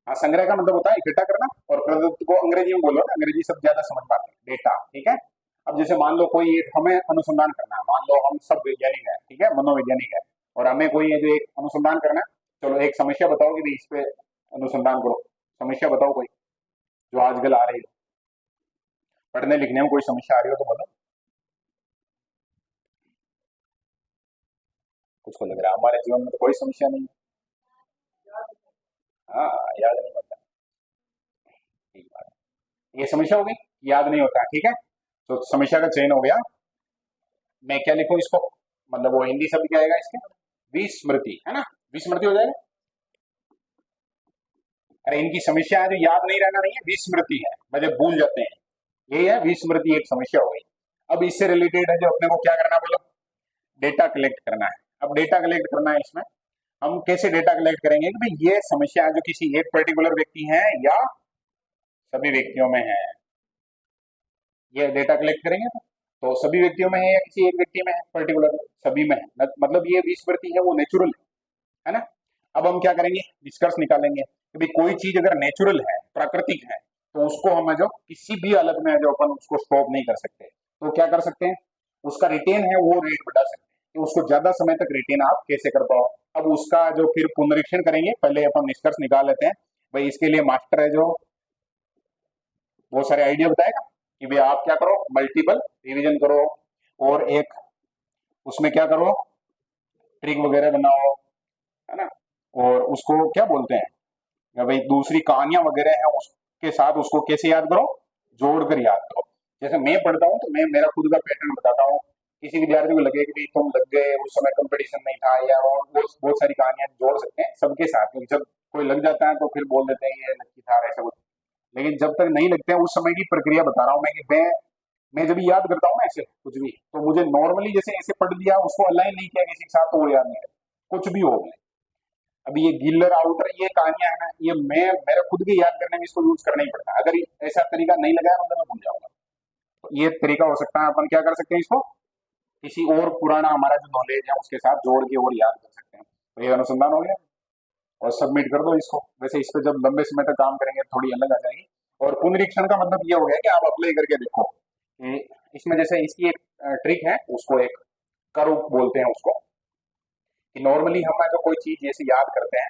हाँ, संग्रह का मतलब होता है इकट्ठा करना, और प्रदत्त को अंग्रेजी में बोलो ना, अंग्रेजी सब ज्यादा समझ पाते हैं, डेटा। ठीक है। अब जैसे मान लो कोई एक हमें अनुसंधान करना है, मान लो हम सब वैज्ञानिक है, ठीक है, मनोवैज्ञानिक है, और हमें कोई है जो एक अनुसंधान करना है। चलो एक समस्या बताओ कि भाई इस पे अनुसंधान करो। समस्या बताओ कोई जो आजकल आ रही है, पढ़ने लिखने में कोई समस्या आ रही हो तो बोलो। कुछ को लग रहा है हमारे जीवन में तो कोई समस्या नहीं है। हाँ, याद नहीं होता। ठीक बात है। ये समस्या हो गई, याद नहीं होता। ठीक है, तो समस्या का चयन हो गया। मैं क्या लिखूं इसको, मतलब वो हिंदी शब्द क्या आएगा इसके? विस्मृति, है ना? विस्मृति हो जाएगा। अरे इनकी समस्या है जो याद नहीं रहना नहीं है, विस्मृति है, मतलब भूल जाते हैं। यही है विस्मृति, एक समस्या हो गई। अब इससे रिलेटेड है जो अपने को क्या करना, बोलो? डेटा कलेक्ट करना है। अब डेटा कलेक्ट करना है, इसमें हम कैसे डेटा कलेक्ट करेंगे कि भाई ये समस्या है जो किसी एक पर्टिकुलर व्यक्ति है या सभी व्यक्तियों में है। ये डेटा कलेक्ट करेंगे तो सभी व्यक्तियों में है या किसी एक व्यक्ति में है, पर्टिकुलर सभी में है, मतलब ये विस्मृति है, वो नेचुरल है ना? अब हम क्या करेंगे, निष्कर्ष निकालेंगे कि भाई कोई चीज अगर नेचुरल है, प्राकृतिक है, तो उसको हम जो किसी भी हालत में जो अपन उसको स्टॉप नहीं कर सकते, तो क्या कर सकते हैं, उसका रिटेन है वो रेट बढ़ा सकते हैं कि उसको ज्यादा समय तक रिटेन आप कैसे कर पाओ। अब उसका जो फिर पुनरीक्षण करेंगे, पहले अपन निष्कर्ष निकाल लेते हैं। भाई इसके लिए मास्टर है जो बहुत सारे आइडिया बताएगा कि भाई आप क्या करो, मल्टीपल रिवीजन करो, और एक उसमें क्या करो, ट्रिक वगैरह बनाओ, है ना? और उसको क्या बोलते हैं, या भाई दूसरी कहानियां वगैरह है उसके साथ उसको कैसे याद करो, जोड़कर याद करो। जैसे मैं पढ़ता हूँ तो मैं मेरा खुद का पैटर्न बताता हूँ। किसी विद्यार्थी को लगे कि भाई तुम लग गए, उस समय कंपटीशन नहीं था, या और बहुत सारी कहानियां जोड़ सकते हैं सबके साथ, क्योंकि जब कोई लग जाता है तो फिर बोल देते हैं ये लकी था, ऐसा कुछ। लेकिन जब तक नहीं लगते हैं, उस समय की प्रक्रिया बता रहा हूँ मैं कि मैं जब याद करता हूँ ना ऐसे कुछ भी, तो मुझे नॉर्मली जैसे ऐसे पढ़ दिया, उसको अलाइन नहीं किया किसी के साथ, तो वो याद नहीं रहता, कुछ भी हो गया। अभी ये गिलर आउटर ये कहानियां है ना, ये मैं मेरा खुद के याद करने में इसको यूज करना ही पड़ता है। अगर ऐसा तरीका नहीं लगाया मतलब मैं भूल जाऊंगा। तो ये तरीका हो सकता है, अपन क्या कर सकते हैं, इसको किसी और पुराना हमारा जो नॉलेज है उसके साथ जोड़ के और याद कर सकते हैं। तो ये अनुसंधान हो गया, और सबमिट कर दो इसको। वैसे इस पर जब लंबे समय तक काम करेंगे थोड़ी अलग आ जाएगी। और पुनरीक्षण का मतलब ये हो गया कि आप अप्लाई करके देखो कि इसमें जैसे इसकी एक ट्रिक है, उसको एक कर्व बोलते हैं उसको, कि नॉर्मली हम अगर कोई चीज जैसे याद करते हैं,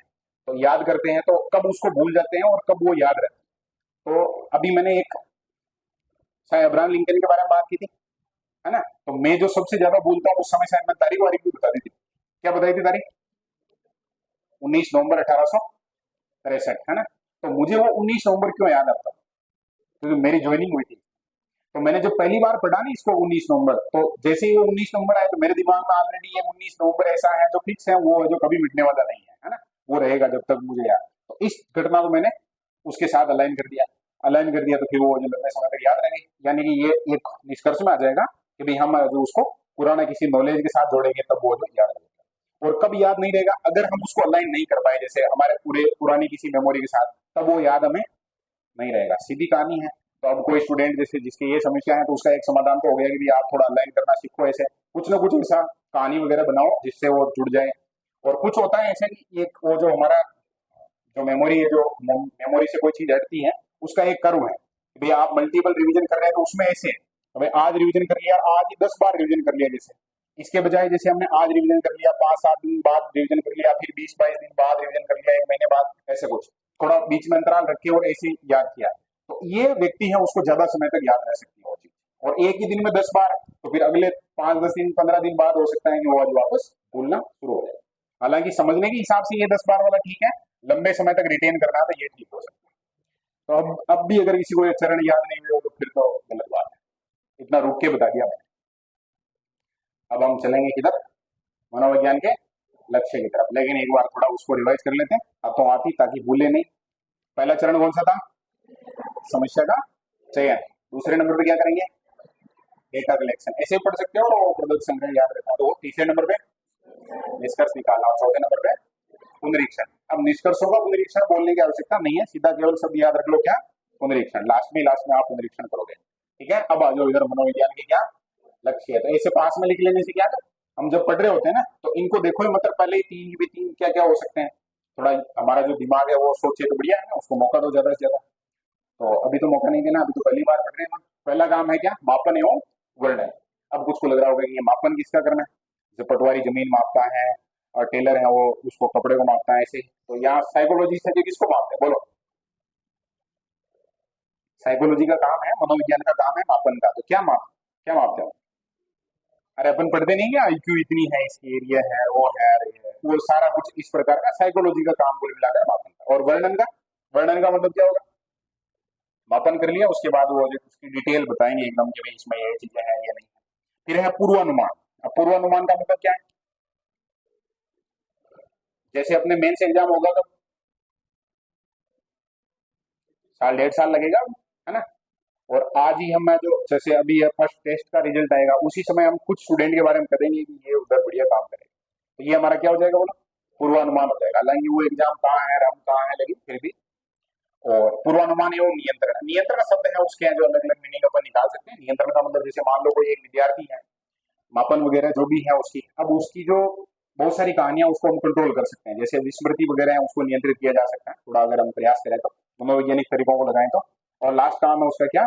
तो याद करते हैं तो कब उसको भूल जाते हैं और कब वो याद रहता है। तो अभी मैंने एक शायद अब्राहम लिंकन के बारे में बात की थी, है ना? तो मैं जो सबसे ज्यादा भूलता हूँ उस समय शायद मैं तारीख वारीख भी बता दी थी। क्या बताई थी तारीख? 19 नवंबर 1863, है ना? तो मुझे वो 19 नवंबर क्यों याद आता, क्योंकि मेरी ज्वाइनिंग हुई थी। तो मैंने जब पहली बार पढ़ा ना इसको 19 नवंबर, तो जैसे ही वो 19 नवंबर आया तो मेरे दिमाग में ऑलरेडी ये 19 नवंबर ऐसा है जो फिक्स है, वो जो कभी मिटने वाला नहीं है ना? वो रहेगा जब तक मुझे याद। तो इस घटना को मैंने उसके साथ अलाइन कर दिया। अलाइन कर दिया तो फिर वो जो लंबे समय तक याद रहेगी। यानी कि ये एक निष्कर्ष में आ जाएगा कि भाई हम जो उसको पुराना किसी नॉलेज के साथ जोड़ेंगे तब वो जो याद रहेगा। और कब याद नहीं रहेगा, अगर हम उसको अलाइन नहीं कर पाए, जैसे हमारे पूरे पुरानी किसी मेमोरी के साथ, तब वो याद हमें नहीं रहेगा। सीधी कहानी है। तो अब कोई स्टूडेंट जैसे जिसकी ये समस्या है, तो उसका एक समाधान तो हो गया कि भाई आप थोड़ा अलाइन करना सीखो, ऐसे कुछ ना कुछ ऐसा कहानी वगैरह बनाओ जिससे वो जुड़ जाए। और कुछ होता है ऐसे कि एक वो जो हमारा जो मेमोरी है, जो मेमोरी से कोई चीज हटती है, उसका एक कर्व है कि भाई आप मल्टीपल रिवीजन कर रहे हैं तो उसमें ऐसे है, तो भाई आज रिवीजन कर लिया, आज ही 10 बार रिवीजन कर लिया, जैसे इसके बजाय जैसे हमने आज रिवीजन कर लिया, 5-7 दिन बाद रिवीजन कर लिया, फिर 20-22 दिन बाद रिवीजन कर लिया, 1 महीने बाद, ऐसे कुछ थोड़ा बीच में अंतराल रखे और ऐसे याद किया, तो ये व्यक्ति है उसको ज्यादा समय तक याद रह सकती है वो चीज। और एक ही दिन में 10 बार, तो फिर अगले 5-10 दिन 15 दिन बाद हो सकता है कि वो आज वापस भूलना शुरू हो जाए। हालांकि समझने के हिसाब से ये 10 बार वाला ठीक है, लंबे समय तक रिटेन करना तो ये ठीक हो सकता है। तो अब भी अगर किसी को ये चरण याद नहीं हुए हो तो फिर तो गलत बात है। इतना रुक के बता दिया मैंने। अब हम चलेंगे किधर, मनोविज्ञान के लक्ष्य की तरफ, लेकिन एक बार थोड़ा उसको रिवाइज कर लेते हैं, अब तो आती ताकि भूले नहीं। पहला चरण कौन सा था? समस्या का चयन। दूसरे नंबर पे क्या करेंगे? Data collection. ऐसे ही पढ़ सकते हो और प्रदत्त संग्रह याद रहता है। तो तीसरे नंबर पे निष्कर्ष निकालना, और चौथे नंबर पे पुनरीक्षण। अब निष्कर्षों का पुनरीक्षण बोलने की आवश्यकता नहीं है, सीधा केवल शब्द याद रख लो क्या, पुनरीक्षण। लास्ट में आप पुनरीक्षण करोगे। ठीक है, अब आ जाओ इधर, मनोविज्ञान के क्या लक्ष्य है। तो ऐसे पास में लिख लेने से क्या, हम जब पढ़ रहे होते हैं ना तो इनको देखो ही, मतलब पहले ही तीन भी तीन क्या क्या हो सकते हैं, थोड़ा हमारा जो दिमाग है वो सोचे तो बढ़िया है ना, उसको मौका दो ज्यादा से ज्यादा। तो अभी तो मौका नहीं देना, अभी तो पहली बार पढ़ रहे हैं। पहला काम है क्या, मापन एवं वर्णन। अब कुछ को लग रहा होगा कि ये मापन किसका करना है, जो पटवारी जमीन मापता है और टेलर है वो उसको कपड़े को मापता है, ऐसे। तो यहाँ साइकोलॉजी से किसको मापते हैं, बोलो। साइकोलॉजी का काम है, मनोविज्ञान का काम है मापन का। तो क्या मापते हो, अरे अपन पढ़ते नहीं क्या, आईक्यू इतनी है, इसकी एरिया है, वो है, वो सारा कुछ इस प्रकार का साइकोलॉजी का काम कुल मिलाकर मापन का। और वर्णन का मतलब क्या होगा, मापन कर लिया उसके बाद वो जो उसकी डिटेल बताएंगे एकदम कि भाई इसमें ये चीजें हैं या नहीं है। फिर है पूर्वानुमान। अब पूर्वानुमान का मतलब क्या है, जैसे अपने मेंस एग्जाम होगा तो साल डेढ़ साल लगेगा, है ना। और आज ही हम जो जैसे अभी फर्स्ट टेस्ट का रिजल्ट आएगा उसी समय हम कुछ स्टूडेंट के बारे में करेंगे कि ये उधर बढ़िया काम करेगा, तो ये हमारा क्या हो जाएगा, बोलो, पूर्वानुमान हो जाएगा। हालांकि वो एग्जाम कहाँ है और हम कहाँ है, लेकिन फिर भी। और पूर्वानुमान एवं नियंत्रण, नियंत्रण शब्द है उसके हैं जो अलग अलग मीनिंग अपन निकाल सकते हैं। नियंत्रण का मतलब जैसे मान लो कोई एक विद्यार्थी है, मापन वगैरह जो भी है उसकी, अब उसकी जो बहुत सारी कहानियां उसको हम कंट्रोल कर सकते हैं, जैसे विस्मृति वगैरह है उसको नियंत्रित किया जा सकता है थोड़ा, अगर हम प्रयास करें तो, मनोवैज्ञानिक तरीकों को लगाएं तो। और लास्ट काम है उसका क्या,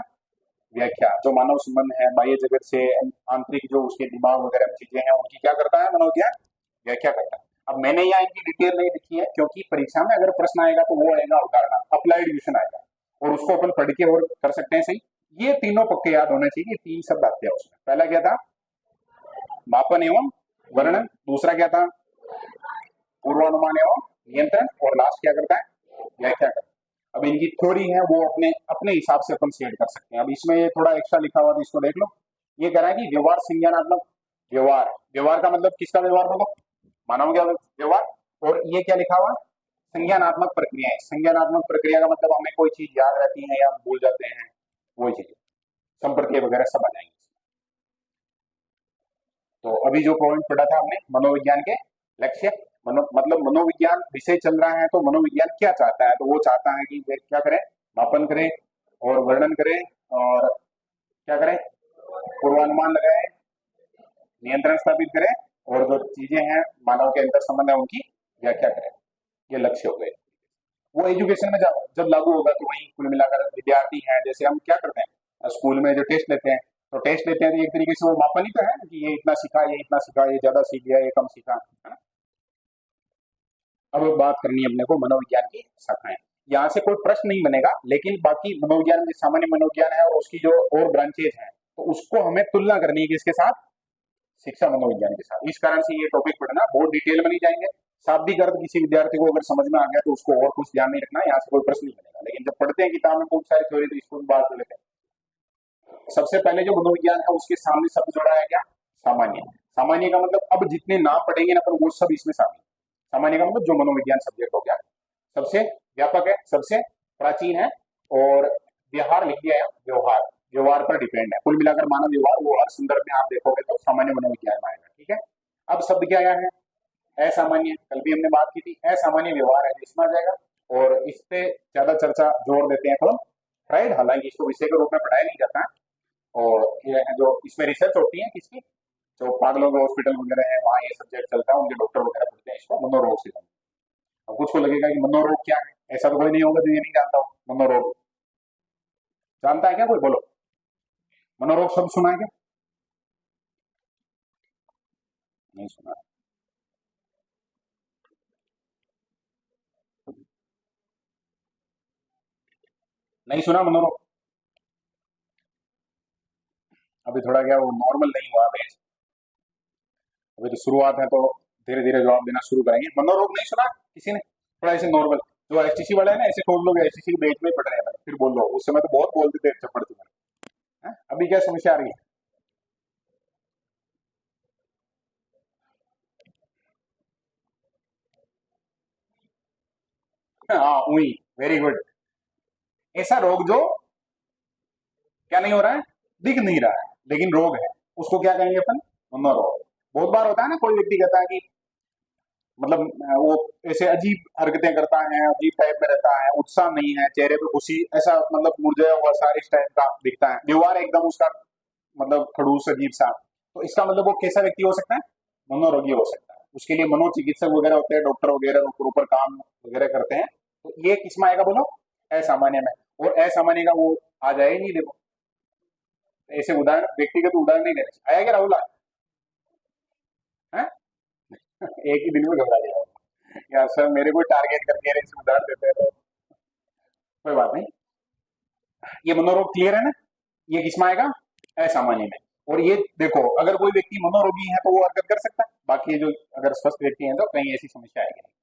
व्याख्या। जो मानव संबंध है बाह्य जगत से, आंतरिक जो उसके दिमाग वगैरह में चीजें हैं उनकी क्या करता है मनोविज्ञान, व्याख्या करता है। अब मैंने यहाँ इनकी डिटेल नहीं लिखी है क्योंकि परीक्षा में अगर प्रश्न आएगा तो वो आएगा उदाहरण, अप्लाइड क्वेश्चन आएगा, और उसको अपन पढ़ के और कर सकते हैं सही। ये तीनों पक्के याद होने चाहिए, तीन शब्द आते हैं उसमें। पहला क्या था, मापन एवं वर्णन। दूसरा क्या था, पूर्वानुमान एवं नियंत्रण। और लास्ट क्या करता है, व्याख्या करता है। अब इनकी थ्योरी है वो अपने अपने हिसाब से अपन सेट कर सकते हैं। अब इसमें ये थोड़ा एक्स्ट्रा लिखा हुआ था, इसको देख लो। ये कह रहा है कि व्यवहार संज्ञानात्मक, व्यवहार, व्यवहार का मतलब किसका व्यवहार, बोलो, मानव का व्यवहार। और ये क्या लिखा हुआ, संज्ञानात्मक प्रक्रियाएं। संज्ञानात्मक प्रक्रिया का मतलब हमें कोई चीज याद रहती है या हम भूल जाते हैं, वही चीज, संपर्क वगैरह सब आ जाएंगे। तो अभी जो पॉइंट पढ़ा था हमने मनोविज्ञान के लक्ष्य, मतलब मनोविज्ञान विषय चल रहा है तो मनोविज्ञान क्या चाहता है, तो वो चाहता है कि वे क्या करें, मापन करें और वर्णन करें, और क्या करें, पूर्वानुमान लगाएं, नियंत्रण स्थापित करें, और जो चीजें हैं मानव के अंतर संबंध है उनकी व्याख्या करें। ये लक्ष्य हो गए। वो एजुकेशन में जब लागू होगा तो वही कुल मिलाकर विद्यार्थी हैं, जैसे हम क्या करते हैं स्कूल में जो टेस्ट लेते हैं, तो टेस्ट लेते हैं तो एक तरीके से वो मापन ही तो है कि ये इतना सीखा, ये इतना सीखा, ये ज्यादा सीख गया, ये कम सीखा, है ना। अब बात करनी है अपने को मनोविज्ञान की शाखाएं। यहाँ से कोई प्रश्न नहीं बनेगा, लेकिन बाकी मनोविज्ञान में सामान्य मनोविज्ञान है और उसकी जो और ब्रांचेज हैं तो उसको हमें तुलना करनी है किसके साथ, शिक्षा मनोविज्ञान के साथ। इस कारण से ये टॉपिक पढ़ना बहुत डिटेल में नहीं जाएंगे। शाब्दिक अर्थ किसी विद्यार्थी को अगर समझ में आ गया तो उसको और कुछ ध्यान नहीं रखना, यहाँ से कोई प्रश्न नहीं बनेगा। लेकिन जब पढ़ते हैं किताब में बहुत सारी थ्योरी तो इसको भी बात कर लेते हैं। सबसे पहले जो मनोविज्ञान है उसके सामने शब्द जोड़ा है क्या, सामान्य। सामान्य का मतलब अब जितने नाम पढ़ेंगे ना अपन वो सब इसमें शामिल। सामान्य का मतलब जो मनोविज्ञान सब्जेक्ट हो गया, सबसे व्यापक है, सबसे प्राचीन है, और व्यवहार लिख दिया है, व्यवहार, व्यवहार पर डिपेंड है। कुल मिलाकर मानव व्यवहार वो हर संदर्भ में आप देखोगे तो सामान्य मनोविज्ञान में आएगा। ठीक है, अब शब्द क्या आया है, असामान्य, कल भी हमने बात की थी, असामान्य व्यवहार है इसमें आ जाएगा। और इस पे ज्यादा चर्चा जोर देते हैं कौन, फ्राइड। हालांकि इसको विषय के रूप में पढ़ाया नहीं जाता है, और ये जो इसमें रिसर्च होती है किसकी, जो पागलों के हॉस्पिटल वगैरह है वहाँ ये सब्जेक्ट चलता है, उनके डॉक्टर वगैरह पढ़ते हैं इसको, मनोरोग से। अब कुछ को लगेगा कि मनोरोग क्या है, ऐसा तो कोई नहीं होगा जो ये नहीं जानता हो मनोरोग। जानता है क्या कोई, बोलो, मनोरोग शब्द सुना है क्या, नहीं सुना, नहीं सुना मनोरोग। अभी थोड़ा क्या वो नॉर्मल नहीं हुआ बैच, अभी तो शुरुआत है तो धीरे धीरे जवाब देना शुरू करेंगे। मनोरोग नहीं सुना किसी ने, थोड़ा ऐसे नॉर्मल, जो एचटीसी वाले है ना ऐसे सोच लोग एचटीसी के बैच में पढ़ रहे हैं, फिर बोल लो, उस समय तो बहुत बोलते थे चप्पड़ तुम्हारे, अभी क्या समस्या आ रही है। हाँ वही, वेरी गुड। ऐसा रोग जो क्या नहीं हो रहा है, दिख नहीं रहा है लेकिन रोग है, उसको क्या कहेंगे अपन, मनोरोग। बहुत बार होता है ना, कोई व्यक्ति कहता है कि मतलब वो ऐसे अजीब हरकतें करता है, अजीब टाइप में रहता है, उत्साह नहीं है चेहरे पे, खुशी ऐसा मतलब मुरझाया हुआ सारी इस टाइप का दिखता है, व्यवहार एकदम उसका मतलब खड़ूस अजीब सा। तो इसका मतलब वो कैसा व्यक्ति हो सकता है? मनोरोगी हो सकता है। उसके लिए मनोचिकित्सक वगैरह होते हैं, डॉक्टर वगैरह ऊपर काम वगैरह करते हैं। तो ये किसमें आएगा बोलो? असामान्य में। और असामान्य का वो आ जाए ही नहीं, देखो ऐसे उदाहरण, व्यक्तिगत उदाहरण नहीं देने आया क्या राहुल? हैं? एक ही दिन में घबरा जाएगा यार, सर मेरे को टारगेट करके ऐसे उदाहरण देते हैं तो कोई बात नहीं। ये मनोरोग क्लियर है ना? ये किसमें आएगा? असामान्य में। और ये देखो, अगर कोई व्यक्ति मनोरोगी है तो वो हरकत कर सकता है, बाकी ये जो अगर स्वस्थ व्यक्ति है तो कहीं ऐसी समस्या आएगी नहीं।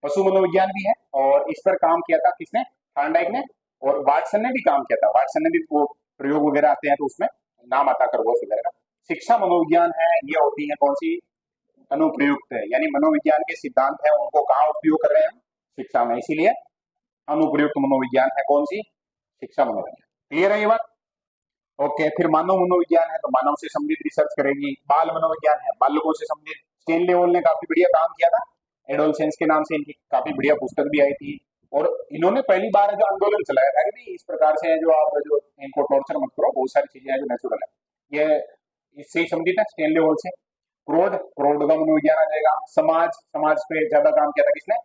पशु मनोविज्ञान भी है, और इस पर काम किया था किसने? थार्नडाइक ने। और वाटसन ने भी काम किया था, वाटसन ने भी वो प्रयोग वगैरह आते हैं तो उसमें नाम आता खरगोश वगैरह का। शिक्षा मनोविज्ञान है, ये होती है कौन सी? अनुप्रयुक्त है, यानी मनोविज्ञान के सिद्धांत है उनको कहाँ उपयोग कर रहे हैं हम? शिक्षा में, इसीलिए अनुप्रयुक्त मनोविज्ञान है कौन सी? शिक्षा मनोविज्ञान। क्लियर है ये बात? ओके, फिर मानव मनोविज्ञान है तो मानव से संबंधित रिसर्च करेगी। बाल मनोविज्ञान है, बालकों से संबंधित। स्टेनली हॉल ने काफी बढ़िया काम किया था, एडोलसेंस के नाम से इनकी काफी बढ़िया पुस्तक भी आई थी। और इन्होंने पहली बार जो आंदोलन चलाया था कि भाई इस प्रकार से है जो आप जो इनको टॉर्चर मत करो, बहुत सारी चीजें हैं जो नेचुरल है, ये इससे ही संबंधित है स्टेनली हॉल से। क्रोध, क्रोध का मनोविज्ञान आ जाएगा। समाज, समाज पे ज्यादा काम किया था किसने?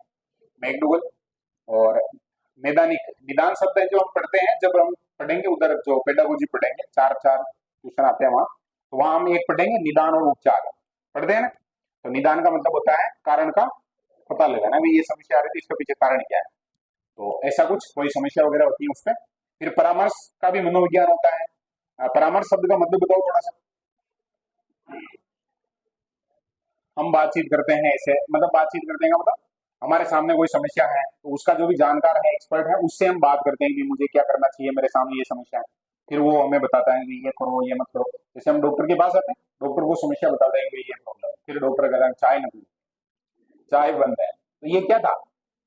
मैकडूगल। और मैदानिक, निदान शब्द है जो हम पढ़ते हैं जब हम पढ़ेंगे उधर जो पेडागोजी पढ़ेंगे, चार चार क्वेश्चन आते हैं वहां, तो वहां हम एक पढ़ेंगे निदान और उपचार, पढ़ते हैं ना? तो निदान का मतलब होता है कारण का पता लगाना, भी ये समस्या आ रही थी इसके पीछे कारण क्या है, तो ऐसा कुछ कोई समस्या वगैरह होती है उस पर। फिर परामर्श का भी मनोविज्ञान होता है। परामर्श शब्द का मतलब बताओ थोड़ा सा। हम बातचीत करते हैं ऐसे, मतलब बातचीत करते हैं का मतलब हमारे सामने कोई समस्या है तो उसका जो भी जानकार है, एक्सपर्ट है, उससे हम बात करते हैं कि मुझे क्या करना चाहिए, मेरे सामने ये समस्या है। फिर वो हमें बताता है कि ये करो ये मत करो। जैसे हम डॉक्टर के पास आते हैं, डॉक्टर को समस्या बताते हैं कि ये प्रॉब्लम है, फिर डॉक्टर कहता है चाय न पी, चाय बंद है, तो ये क्या था?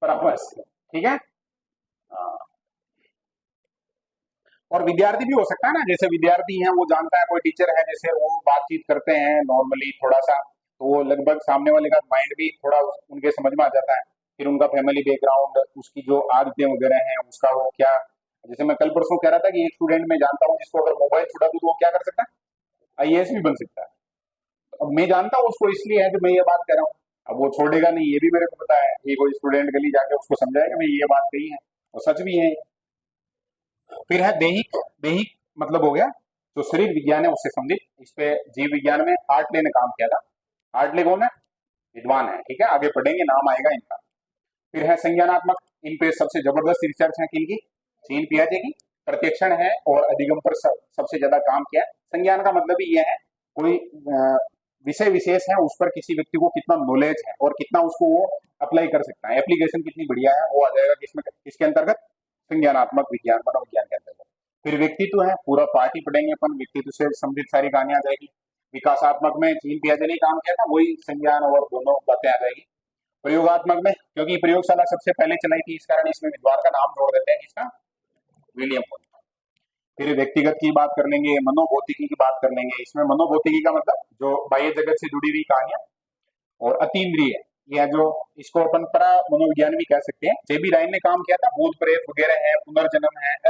परामर्श। ठीक है। हाँ। और विद्यार्थी भी हो सकता है ना, जैसे विद्यार्थी है वो जानता है कोई टीचर है, जैसे वो बातचीत करते हैं नॉर्मली थोड़ा सा, तो वो लगभग सामने वाले का माइंड भी थोड़ा उनके समझ में आ जाता है। फिर उनका फैमिली बैकग्राउंड, उसकी जो आदतें वगैरह हैं, उसका वो क्या, जैसे मैं कल परसों कह रहा था कि एक स्टूडेंट मैं जानता हूँ जिसको अगर मोबाइल छुड़ा दूं तो वो क्या कर सकता है? आईएएस भी बन सकता है। अब मैं जानता हूँ उसको, इसलिए है जो मैं ये बात कह रहा हूँ। अब वो छोड़ेगा नहीं, ये भी मेरे को पता है, ये कोई स्टूडेंट गली जाके उसको समझाएगा मैं ये बात कही है, और सच भी है। फिर है दैहिक, दैहिक मतलब हो गया जो शरीर विज्ञान है उससे संबंधित। इस पे जीव विज्ञान में हार्टले ने काम किया था। हार्टले कौन है? विद्वान है, ठीक है, आगे पढ़ेंगे नाम आएगा इनका। फिर है संज्ञानात्मक, इन पे सबसे जबरदस्त रिसर्च है किनकी? जीन पियाजे की। प्रत्यक्षण है और अधिगम पर सबसे ज्यादा काम किया है। संज्ञान का मतलब ही यह है कोई विषय विशेष है उस पर किसी व्यक्ति को कितना नॉलेज है और कितना उसको वो अप्लाई कर सकता है, एप्लीकेशन कितनी बढ़िया है, वो आ जाएगा किसमें, किसके अंतर्गत? संज्ञानात्मक विज्ञान, मनोविज्ञान के अंतर्गत। फिर व्यक्तित्व है, पूरा पार्ट ही पढ़ेंगे अपन, व्यक्तित्व से संबंधित सारी कहानी आ जाएगी। विकासात्मक में जीन पियाजे ने काम किया था, वही संज्ञान और दोनों बातें आ जाएगी। प्रयोगात्मक में, क्योंकि प्रयोगशाला सबसे पहले चलाई थी इस कारण इसमें विद्वान का नाम जोड़ देते हैं, किसका? William Walt. फिर व्यक्तिगत की बात कर लेंगे, मनोभौतिकी की बात कर लेंगे। इसमें मनोभौतिकी का मतलब जो बाह्य जगत से जुड़ी हुई कहानियां, और अतीन्द्रिय, यह जो इसको अपन परा मनोविज्ञान भी कह सकते हैं। जेबी रायन ने काम किया था, भूत प्रेत वगैरह है, पुनर्जन्म है,